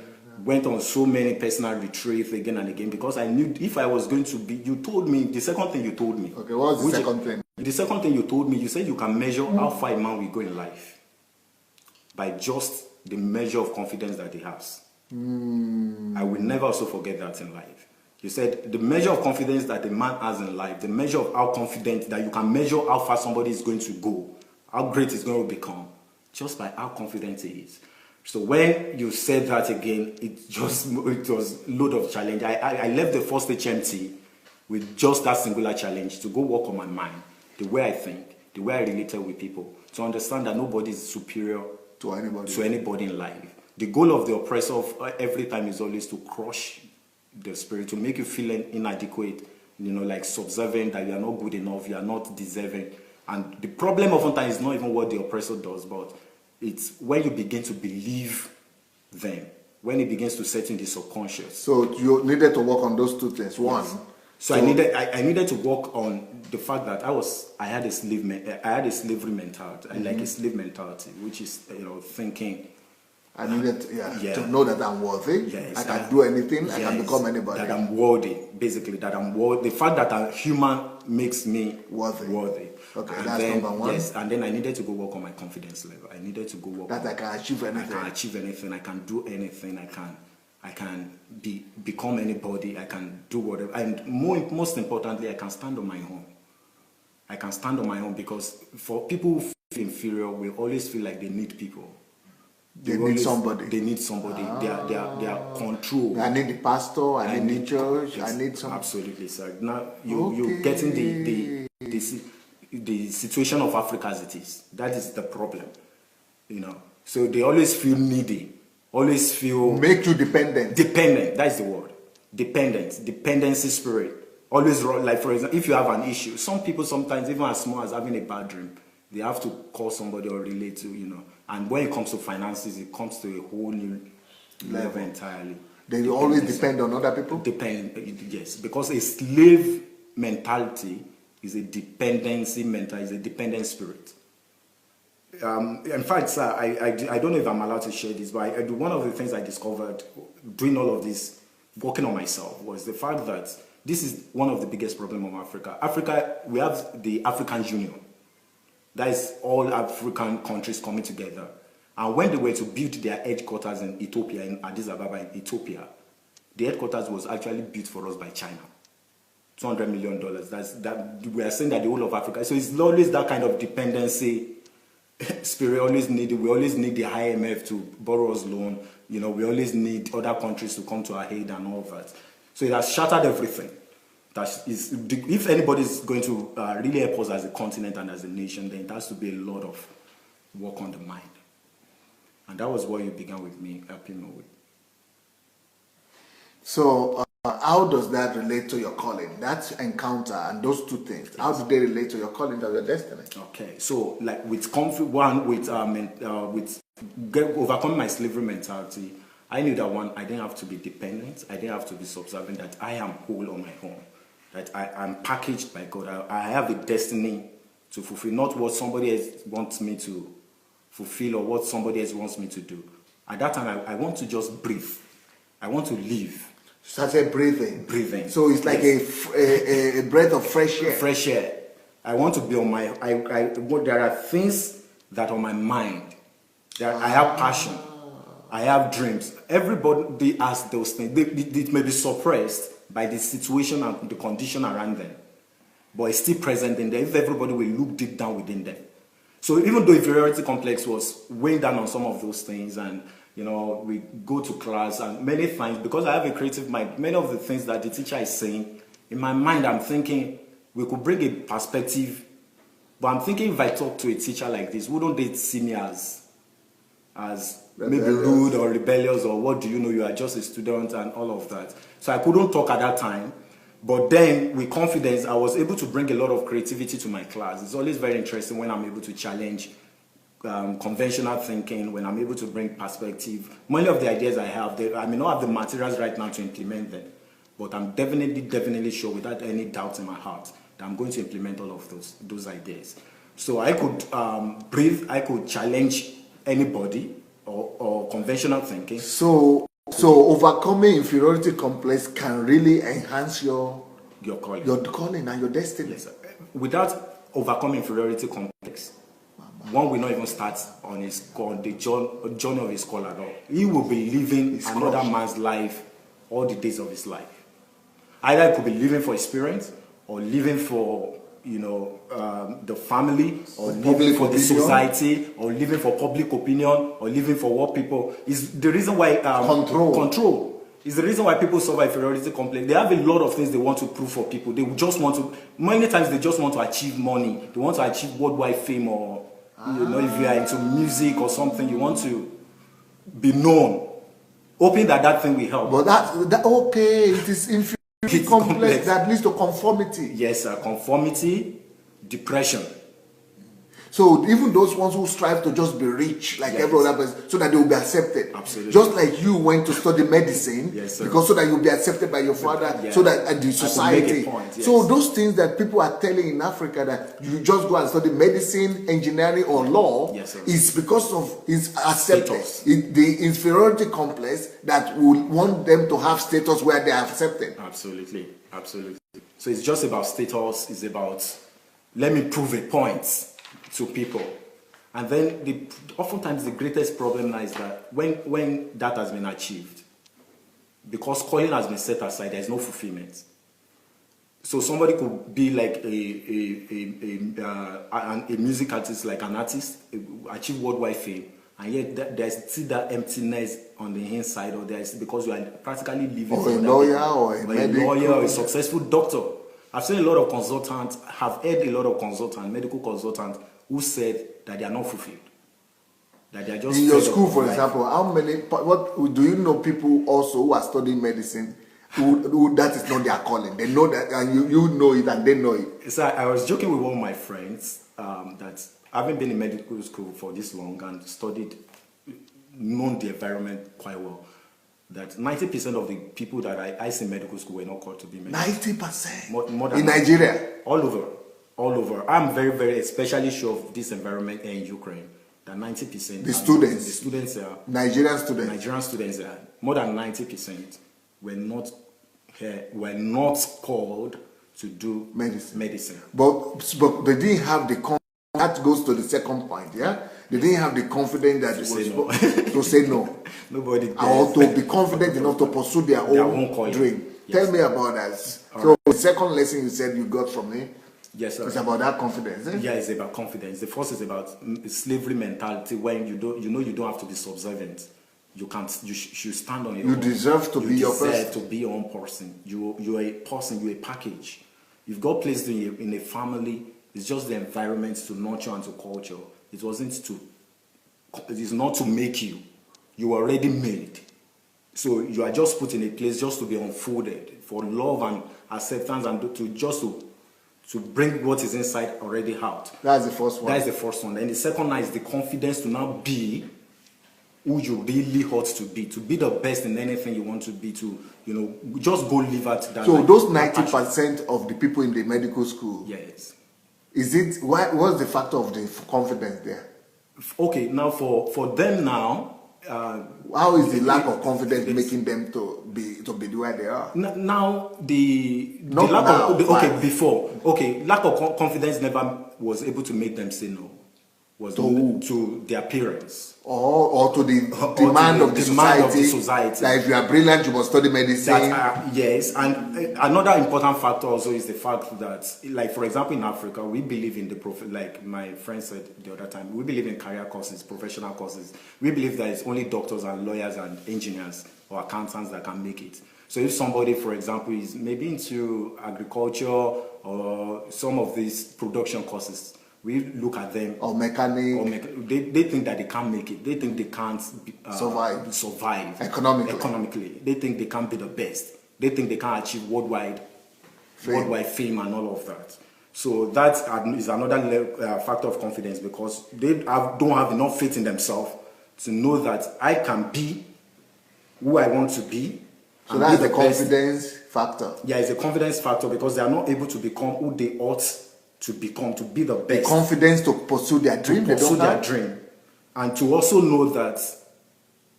went on so many personal retreats again and again because I knew if I was going to be, you told me, the second thing you told me. Okay, what was the second thing? The second thing you told me, you said you can measure how far a man will go in life by just the measure of confidence that he has. I will never also forget that in life. You said the measure of confidence that a man has in life, the measure of how confident that you can measure how far somebody is going to go, how great he's going to become, just by how confident he is. So when you said that again, it was a load of challenge. I left the first HMT with just that singular challenge to go work on my mind, the way I think, the way I related with people, to understand that nobody is superior to anybody in life. The goal of the oppressor every time is always to crush the spirit, to make you feel inadequate, like subservient, that you are not good enough, you are not deserving. And the problem oftentimes is not even what the oppressor does, but it's when you begin to believe them, when it begins to set in the subconscious. So you needed to work on those two things. One. Yes. So I needed to work on the fact that I had a slavery mentality, like a slave mentality, which is thinking. I needed to know that I'm worthy. Yes, I can do anything. I can become anybody. That I'm worthy, basically. That I'm worthy. The fact that I'm human makes me worthy. Okay, and that's number one. Yes, and then I needed to go work on my confidence level. I needed to go work that I can achieve anything. I can achieve anything. I can do anything. I can become anybody. I can do whatever. And most importantly, I can stand on my own. I can stand on my own because for people who feel inferior, we always feel like they need people. They need somebody. They need somebody. They are control. I need the pastor. I need the church. I need some. Absolutely, sir. Now you're getting the situation of Africa as it is. That is the problem. So they always feel needy. Always feel make you dependent. Dependent. That is the word. Dependent. Dependency spirit. Always like for example, if you have an issue, some people sometimes even as small as having a bad dream, they have to call somebody or relate to, And when it comes to finances, it comes to a whole new level entirely. They always depend on other people? Yes, because a slave mentality is a dependency mentality, is a dependent spirit. In fact, sir, I don't know if I'm allowed to share this, but one of the things I discovered doing all of this, working on myself, was the fact that this is one of the biggest problems of Africa. Africa, we have the African Union. That is all African countries coming together. And when they were to build their headquarters in Ethiopia, in Addis Ababa, in Ethiopia, the headquarters was actually built for us by China. $200 million. We are saying that the whole of Africa. So it's always that kind of dependency spirit. We always need the IMF to borrow us loan. You know, we always need other countries to come to our aid and all that. So it has shattered everything. If anybody is going to really help us as a continent and as a nation, then it has to be a lot of work on the mind. And that was what you began with me, helping me with. So how does that relate to your calling? That encounter and those two things, how do they relate to your calling and your destiny? Okay, so like with overcoming my slavery mentality, I knew that one, I didn't have to be dependent, I didn't have to be subservient, that I am whole on my own, that I'm packaged by God. I have a destiny to fulfill, not what somebody else wants me to fulfill or what somebody else wants me to do. At that time, I want to just breathe. I want to live. Started breathing. Breathing. So it's like a breath of fresh air. Fresh air. I want to be on my. There are things that are on my mind. I have passion. I have dreams. Everybody has those things. They may be suppressed by the situation and the condition around them, but it's still present in them if everybody will look deep down within them. So even though inferiority complex was weighing down on some of those things, and you know, we go to class and many times, because I have a creative mind, many of the things that the teacher is saying, in my mind I'm thinking we could bring a perspective, but I'm thinking if I talk to a teacher like this, wouldn't they see me as maybe rude or rebellious, or what do you know, you are just a student and all of that. So I couldn't talk at that time. But then, with confidence, I was able to bring a lot of creativity to my class. It's always very interesting when I'm able to challenge conventional thinking, when I'm able to bring perspective. Many of the ideas I have, I may not have the materials right now to implement them, but I'm definitely sure, without any doubt in my heart, that I'm going to implement all of those ideas. So I could breathe, I could challenge anybody or conventional thinking. So overcoming inferiority complex can really enhance your calling and your destiny. Yes, sir. Without overcoming inferiority complex, one will not even start on the journey of his call at all. He will be living another man's life all the days of his life. Either he could be living for experience, or living for the family, or living for the society, or living for public opinion, or living for what people is the reason why control is the reason why people suffer inferiority complex. They have a lot of things they want to prove for people. They just want to, many times they just want to achieve money. They want to achieve worldwide fame, or if you are into music or something, you want to be known, hoping that thing will help. But it is inferiority complex that leads to conformity. Yes, sir. Conformity, depression. So even those ones who strive to just be rich like every other person, so that they will be accepted. Absolutely. Just like you went to study medicine, yes, sir, because so that you'll be accepted by your father, so that the society. Yes. So those things that people are telling in Africa, that you just go and study medicine, engineering, or law, yes, is because of his acceptance. The inferiority complex that will want them to have status where they are accepted. Absolutely. So it's just about status. It's about, let me prove a point to people. And then oftentimes the greatest problem now is that when that has been achieved, because calling has been set aside, there is no fulfillment. So somebody could be like a music artist, like an artist, achieve worldwide fame, and yet there's still that emptiness on the inside, or there's because you are practically living or a lawyer, or a successful doctor. I've seen a lot of consultants, have heard a lot of consultants, medical consultants, who said that they are not fulfilled. That they are just in your school, for example. What do you know? People also who are studying medicine, who that is not their calling. They know that, and you know it, and they know it. So I was joking with one of my friends that I haven't been in medical school for this long and known the environment quite well. That 90% of the people that I see in medical school were not called to be medical. 90%? More than in Nigeria? All over. I'm very, very especially sure of this environment in Ukraine. that 90%. The students. The students are Nigerian students. Nigerian students are more than 90% were not here, were not called to do medicine. But they didn't have the confidence. That goes to the second point, yeah? They didn't have the confidence that to say no. Nobody or to be confident enough to pursue their own dream. Yes. Tell me about that. So the second lesson you said you got from me, yes, sir, it's about that confidence. Eh? Yeah, it's about confidence. The first is about slavery mentality, when you don't have to be subservient. You can't. You stand on your own. You deserve to be your person. You deserve to be your own person. You're a person. You're a package. You've got placed in a family. It's just the environment to nurture and to culture. It is not to make you. You are already made. So you are just put in a place just to be unfolded for love and acceptance, and to bring what is inside already out. That's the first one. That's the first one. And the second one is the confidence to now be who you really ought to be the best in anything you want to be, just go live at that. So those 90% of the people in the medical school, yes, what's the factor of the confidence there? Okay, now for them now, how is the lack of confidence making them to be the way they are? Now lack of confidence never was able to make them say no. Was to their parents, or to the demand of the society. That if you are brilliant, you must study medicine. Yes, and another important factor also is the fact that, like for example, in Africa, we believe in like my friend said the other time, we believe in career courses, professional courses. We believe that it's only doctors and lawyers and engineers or accountants that can make it. So if somebody, for example, is maybe into agriculture or some of these production courses, we look at them, or mechanic. They think that they can't make it. They think they can't survive economically. They think they can't be the best. They think they can't achieve worldwide fame and all of that. So that is another factor of confidence, because they don't have enough faith in themselves to know that I can be who I want to be. So that's the confidence factor. Yeah, it's a confidence factor, because they are not able to become who they ought to become, to be the best. The confidence to pursue their dream. Dream. And to also know that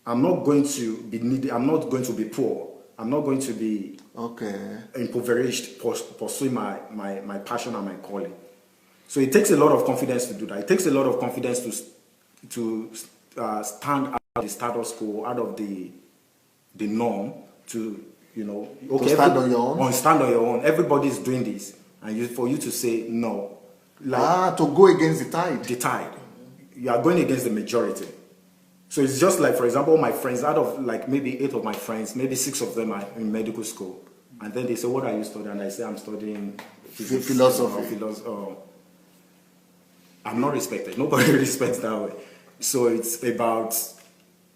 I'm not going to be needy, I'm not going to be poor, I'm not going to be impoverished pursuing my passion and my calling. So it takes a lot of confidence to do that. It takes a lot of confidence to stand out of the status quo, out of the norm, to stand on your own. Stand on your own. Everybody's doing this. And for you to say no. To go against the tide. The tide. You are going against the majority. So it's just like, for example, my friends, out of like maybe 8 of my friends, maybe 6 of them are in medical school. And then they say, what are you studying? And I say, I'm studying philosophy. I'm not respected. Nobody respects that way. So it's about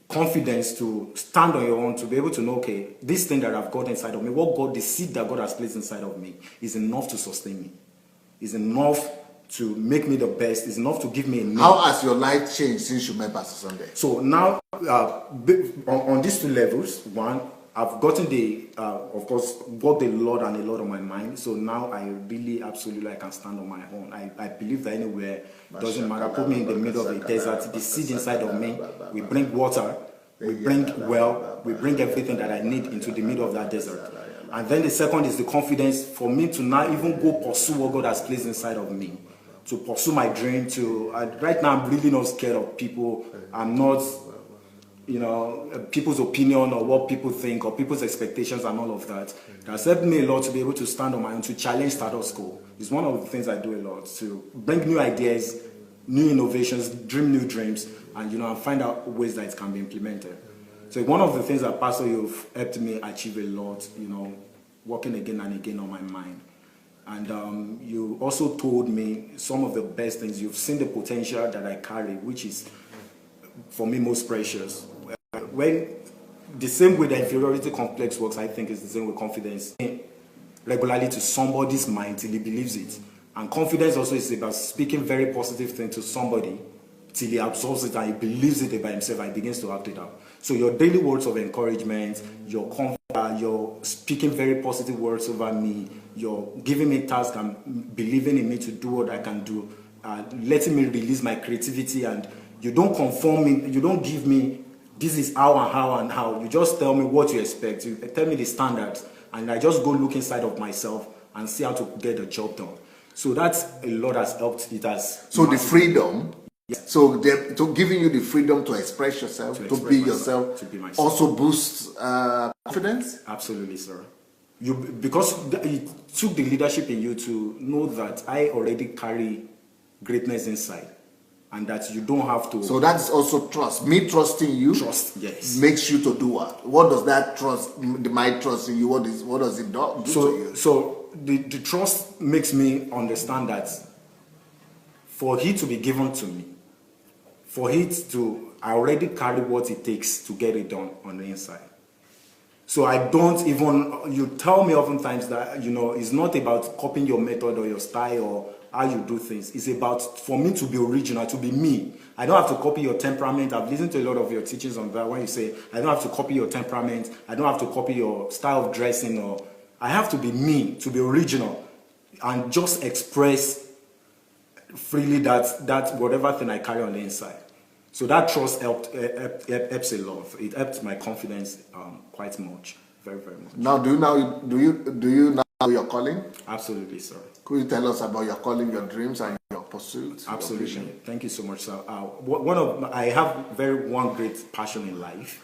confidence to stand on your own, to be able to know, okay, this thing that I've got inside of me, the seed that God has placed inside of me is enough to sustain me, is enough to make me the best, is enough to give me a name. How has your life changed since you met Pastor Sunday? So now, on these 2 levels, one, I've gotten of course, got the Lord and a lot on my mind. So now I really, absolutely, I can stand on my own. I believe that anywhere, doesn't matter. Put me in the middle of a desert, the seed inside of me, we bring water, we bring we bring everything that I need into the middle of that desert. And then the second is the confidence for me to now even go pursue what God has placed inside of me, to pursue my dream. Right now, I'm really not scared of people. I'm not, people's opinion or what people think or people's expectations and all of that. That's helped me a lot to be able to stand on my own, to challenge status quo. It's one of the things I do a lot, to bring new ideas, new innovations, dream new dreams, and and find out ways that it can be implemented. So one of the things that, Pastor, you've helped me achieve a lot, working again and again on my mind. And you also told me some of the best things. You've seen the potential that I carry, which is, for me, most precious. When the same way the inferiority complex works, I think is the same with confidence. Regularly to somebody's mind till he believes it. And confidence also is about speaking very positive things to somebody till he absorbs it and he believes it by himself and he begins to act it out. So your daily words of encouragement, you're speaking very positive words over me, you're giving me tasks and believing in me to do what I can do, letting me release my creativity and You don't conform me, you don't give me this is how and how and how. You just tell me what you expect. You tell me the standards, and I just go look inside of myself and see how to get the job done. So that's a lot has helped. It has. So the freedom. Yes. So to giving you the freedom to express yourself, to be yourself, to be myself, also boosts confidence. Absolutely, sir. Because it took the leadership in you to know that I already carry greatness inside, and that you don't have to. So that's also trust. Me trusting you. Trust, yes. Makes you to do what? What does that trust? My trust in you. What does it do to you? So the trust makes me understand that for it to be given to me, I already carry what it takes to get it done on the inside. So I don't even, you tell me oftentimes that, it's not about copying your method or your style or how you do things. It's about, for me to be original, to be me. I don't have to copy your temperament. I've listened to a lot of your teachings on that when you say, I don't have to copy your temperament. I don't have to copy your style of dressing. Or I have to be me, to be original, and just express freely that whatever thing I carry on the inside. So that trust helps a lot. It helped my confidence quite much, very, very much. Now, do you now know your calling? Absolutely, sir. Could you tell us about your calling, your dreams, and your pursuits? Absolutely. Your Thank you so much, sir. I have one great passion in life,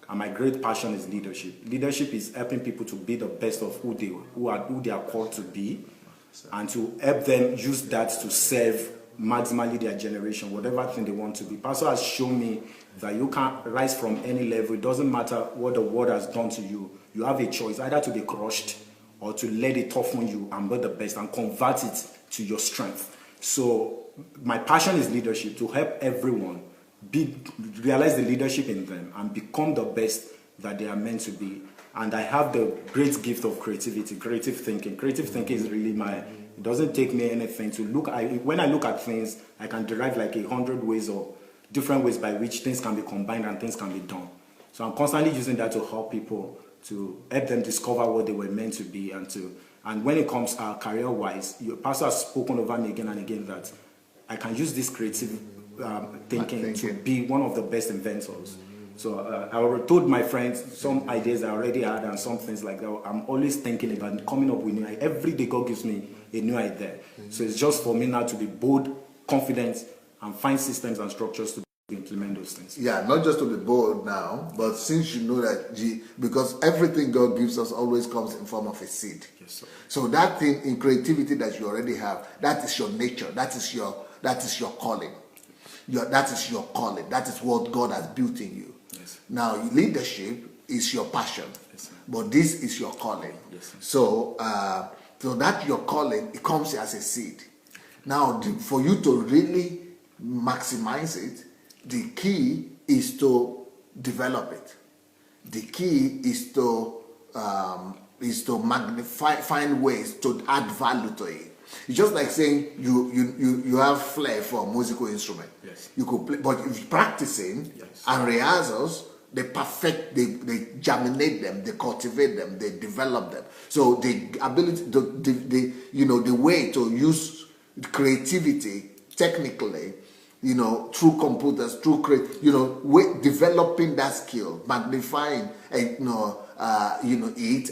and my great passion is leadership. Leadership is helping people to be the best of who they are called to be, and to help them use that to serve maximally their generation, whatever thing they want to be. Pastor has shown me that you can rise from any level. It doesn't matter what the world has done to you. You have a choice, either to be crushed or to let it toughen you and be the best and convert it to your strength. So my passion is leadership, to help everyone realize the leadership in them and become the best that they are meant to be. And I have the great gift of creativity, creative thinking. Creative thinking is really it doesn't take me anything to look. When I look at things, I can derive like 100 ways or different ways by which things can be combined and things can be done. So I'm constantly using that to help people, to help them discover what they were meant to be, and when it comes career-wise, your pastor has spoken over me again and again that I can use this creative thinking to be one of the best inventors. So I already told my friends some ideas I already had and some things like that. I'm always thinking about coming up with new ideas. Every day God gives me a new idea. So it's just for me now to be bold, confident, and find systems and structures to implement those things. Yeah, not just to be bold now, but since you know that, because everything God gives us always comes in form of a seed. Yes, sir. So that thing in creativity that you already have, that is your nature. That is your calling. That is your calling. That is what God has built in you. Yes. Now, leadership is your passion, yes, but this is your calling. Yes, so that your calling, it comes as a seed. Now, for you to really maximize it, the key is to develop it. The key is to magnify, find ways to add value to it. It's just like saying you have flair for a musical instrument. Yes. You could play, but if practicing yes. and rehearsals, they perfect, they germinate them, they cultivate them, they develop them. So the ability, the way to use creativity technically, through computers, developing that skill, magnifying, it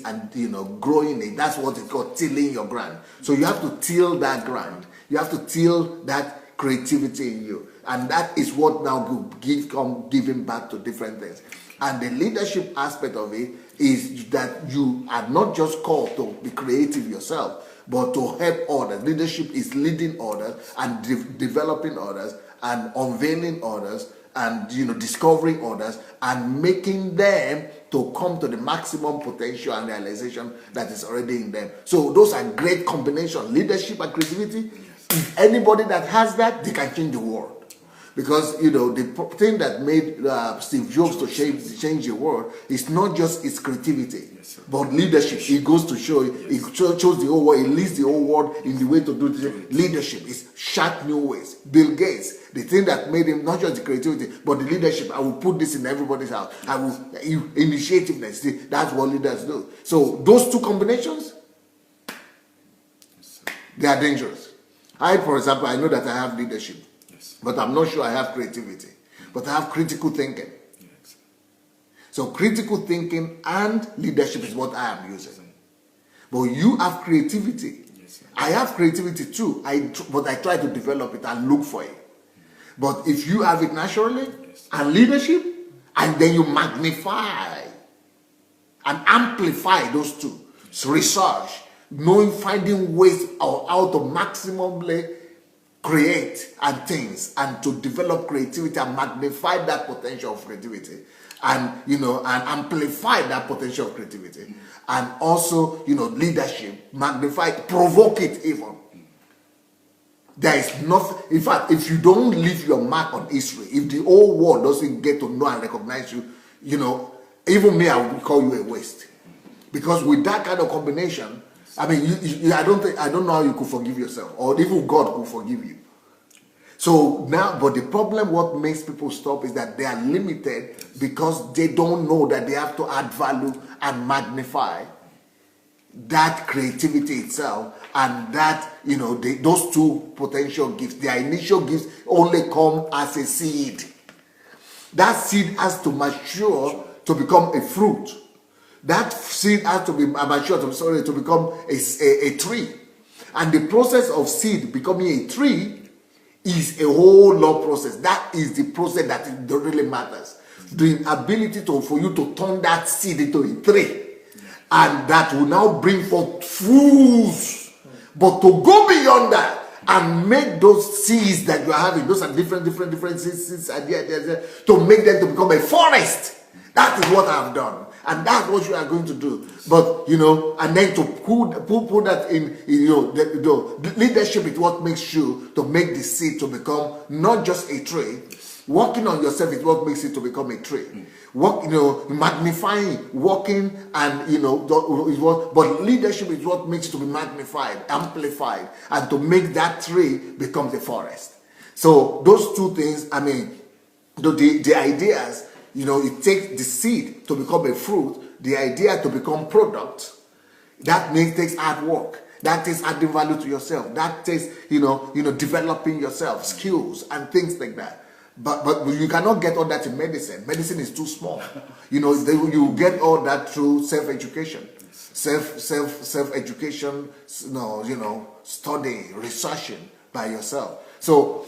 and growing it. That's what it's called, tilling your ground. So you have to till that ground. You have to till that creativity in you, and that is what now giving back to different things. And the leadership aspect of it is that you are not just called to be creative yourself, but to help others. Leadership is leading others and developing others and unveiling others and discovering others and making them to come to the maximum potential and realization that is already in them. So those are great combinations, leadership and creativity. If anybody that has that, they can change the world. Because the thing that made Steve Jobs to change the world is not just its creativity, yes, but leadership. It goes to show, yes. It shows the whole world, it leads the whole world in the way to do this. Leadership is sharp new ways. Bill Gates, the thing that made him not just the creativity, but the leadership. I will put this in everybody's house. I will initiativeness. That's what leaders do. So those two combinations, they are dangerous. For example, I know that I have leadership. Yes. But I'm not sure I have creativity. But I have critical thinking. Yes. So critical thinking and leadership is what I am using. But you have creativity. Yes, I have creativity too. But I try to develop it and look for it. But if you have it naturally and leadership, and then you magnify and amplify those two, so research, finding ways of how to maximally create and things, and to develop creativity and magnify that potential of creativity, and and amplify that potential of creativity, and also leadership, magnify it, provoke it even. There is nothing. In fact, if you don't leave your mark on history, if the whole world doesn't get to know and recognize you, even me, I will call you a waste. Because with that kind of combination, I mean, I don't know how you could forgive yourself, or even God could forgive you. So now, but the problem, what makes people stop, is that they are limited because they don't know that they have to add value and magnify that creativity itself, and that those two potential gifts. Their initial gifts only come as a seed. That seed has to mature to become a fruit. That seed has to be mature to become a tree. And the process of seed becoming a tree is a whole long process. That is the process that really matters. The ability for you to turn that seed into a tree. And that will now bring forth fruits. But to go beyond that and make those seeds that you are having, those are different seeds, ideas, to make them to become a forest. That is what I have done. And that's what you are going to do. But, and then to put that in, the leadership is what makes you to make the seed to become not just a tree. Working on yourself is what makes it to become a tree. Magnifying, working, and but leadership is what makes it to be magnified, amplified, and to make that tree become the forest. So those two things, I mean, the ideas, it takes the seed to become a fruit, the idea to become product. That takes hard work. That takes adding value to yourself. That takes developing yourself, skills and things like that. But you cannot get all that in medicine. Medicine is too small. You get all that through self-education. Self-education, studying, researching by yourself. So,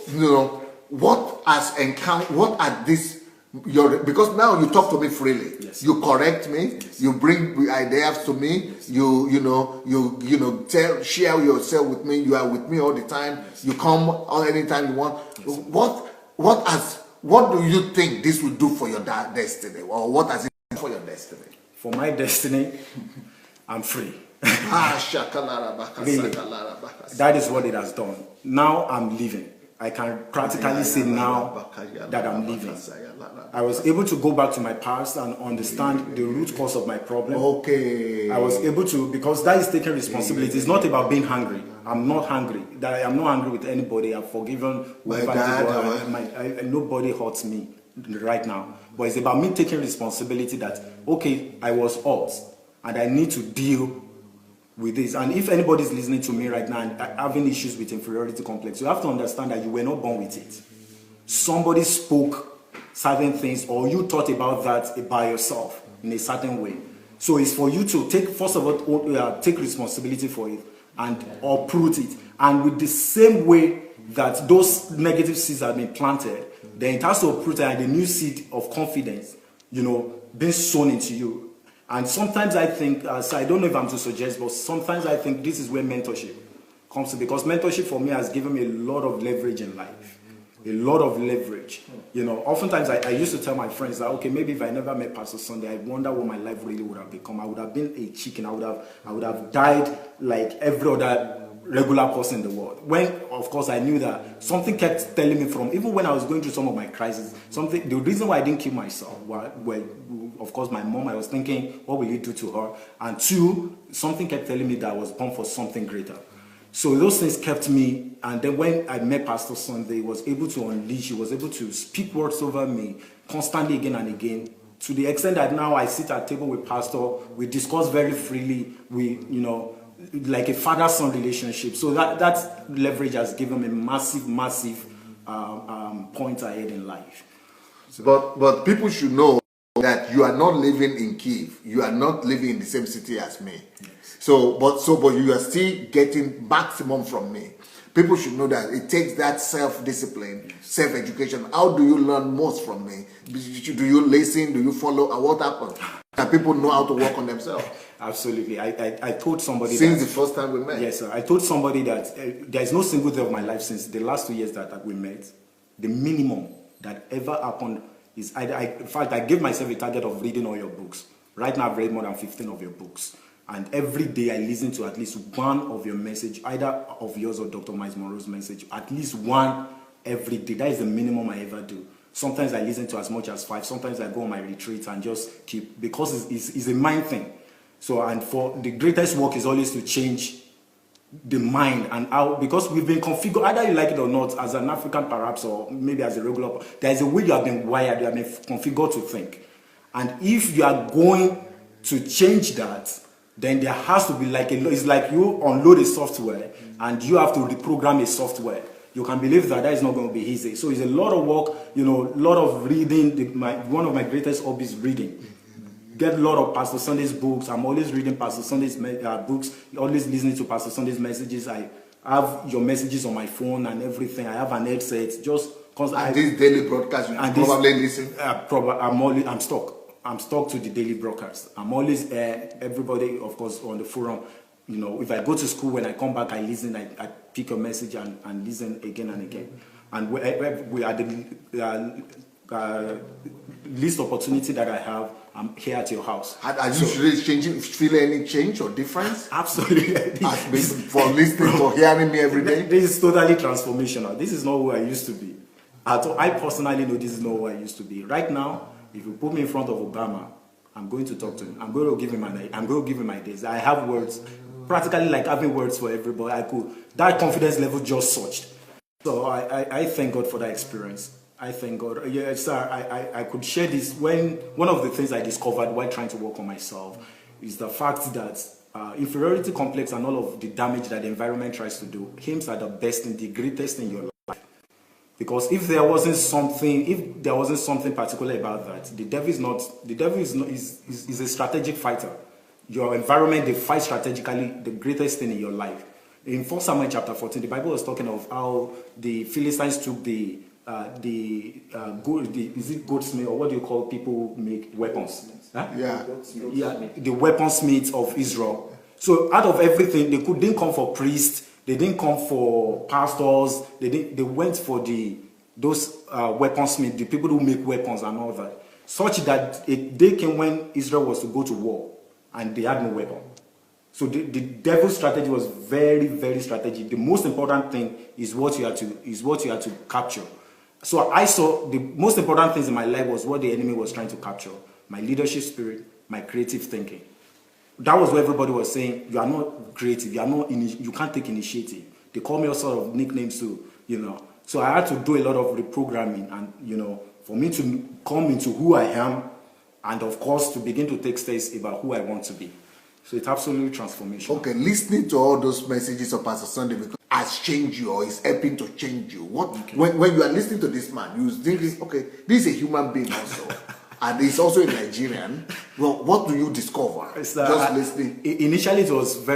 what are these? Because now you talk to me freely. Yes. You correct me. Yes. You bring ideas to me. Yes. You share yourself with me. You are with me all the time. Yes. You come anytime you want. Yes. What do you think this will do for your destiny, or what has it done for your destiny? For my destiny, I'm free. Really, that is what it has done. Now I'm living. I can practically say now that I'm living. I was able to go back to my past and understand the root cause of my problem. Okay. I was able to, because that is taking responsibility. It's not about being hungry. I'm not hungry. I'm not angry with anybody. I've forgiven whoever. Nobody hurts me right now. But it's about me taking responsibility that, okay, I was hurt and I need to deal with this. And if anybody's listening to me right now and having issues with inferiority complex, you have to understand that you were not born with it. Somebody spoke certain things, or you thought about that by yourself in a certain way. So it's for you to take, first of all, take responsibility for it and uproot it. And with the same way that those negative seeds have been planted, then it has to uproot and the new seed of confidence, being sown into you. And sometimes I think, so I don't know if I'm to suggest, but sometimes I think this is where mentorship comes to, because mentorship for me has given me a lot of leverage in life. A lot of leverage. Oftentimes I used to tell my friends that, okay, maybe if I never met Pastor Sunday, I wonder what my life really would have become. I would have been a chicken. I would have died like every other regular person in the world. When, of course, I knew that something kept telling me from, even when I was going through some of my crises, the reason why I didn't kill myself, well, of course, my mom, I was thinking, what will you do to her? And two, something kept telling me that I was born for something greater. So those things kept me, and then when I met Pastor Sunday, he was able to unleash, he was able to speak words over me constantly again and again, to the extent that now I sit at table with Pastor, we discuss very freely, like a father-son relationship. So that leverage has given me massive points ahead in life. So, but people should know that you are not living in Kiev. You are not living in the same city as me. yes. But you are still getting maximum from me. People should know that it takes that self-discipline, Yes. self-education. How do you learn most from me? Do you listen? Do you follow? What happens? That people know how to work on themselves. Absolutely. I told somebody Since that, the first time we met. yes, sir. I told somebody that there is no single day of my life since the last 2 years that we met. The minimum that ever happened is in fact, I gave myself a target of reading all your books. Right now, I've read more than 15 of your books. And every day I listen to at least one of your message, either of yours or Dr. Miles Monroe's message, at least one every day. That is the minimum I ever do. Sometimes I listen to as much as 5. Sometimes I go on my retreats and just keep, because it's a mind thing. So, and for the greatest work is always to change the mind and how, because we've been configured, either you like it or not, as an African perhaps, or maybe as a regular, there is a way you have been wired, you have been configured to think. And if you are going to change that, then there has to be it's like you unload a software and you have to reprogram a software. You can believe that is not going to be easy. So it's a lot of work, a lot of reading. One of my greatest hobbies is reading. Get a lot of Pastor Sunday's books. I'm always reading Pastor Sunday's books, always listening to Pastor Sunday's messages. I have your messages on my phone and everything. I have an headset. Just and this daily broadcast, you probably listen? I'm stuck to the daily broadcast. I'm always everybody, of course, on the forum. If I go to school, when I come back, I listen. I pick a message and listen again and again. And we are the least opportunity that I have, I'm here at your house. Are you really feel any change or difference? Absolutely. For listening, for hearing me every day? This is totally transformational. This is not who I used to be. I personally know this is not who I used to be. Right now, if you put me in front of Obama, I'm going to talk to him. I'm going to give him my days. I have words, practically like having words for everybody. That confidence level just surged. So I thank God for that experience. I thank God. Yes, sir. I could share this. One of the things I discovered while trying to work on myself is the fact that inferiority complex and all of the damage that the environment tries to do aims at the best and the greatest in your life. Because if there wasn't something particular about that, the devil is a strategic fighter. Your environment, they fight strategically the greatest thing in your life. In 1 Samuel chapter 14, the Bible was talking of how the Philistines took the goldsmith, or what do you call people who make weapons? Huh? Yeah, the weaponsmiths of Israel. So out of everything, they didn't come for priests, they didn't come for pastors, they went for those weaponsmiths, the people who make weapons and all that. Such that they came when Israel was to go to war and they had no weapon. So the devil's strategy was very, very strategic. The most important thing is what you have to capture. So I saw the most important things in my life was what the enemy was trying to capture: my leadership spirit, my creative thinking. That was what everybody was saying. You are not creative. You can't take initiative. They call me all sort of nicknames too, So I had to do a lot of reprogramming, and for me to come into who I am, and of course to begin to take steps about who I want to be. So it's absolutely transformational. Okay, listening to all those messages of Pastor Sunday has changed you, or is helping to change you. When you are listening to this man, you think, okay, this is a human being also. And he's also a Nigerian. Well, what do you discover just listening? Initially, it was very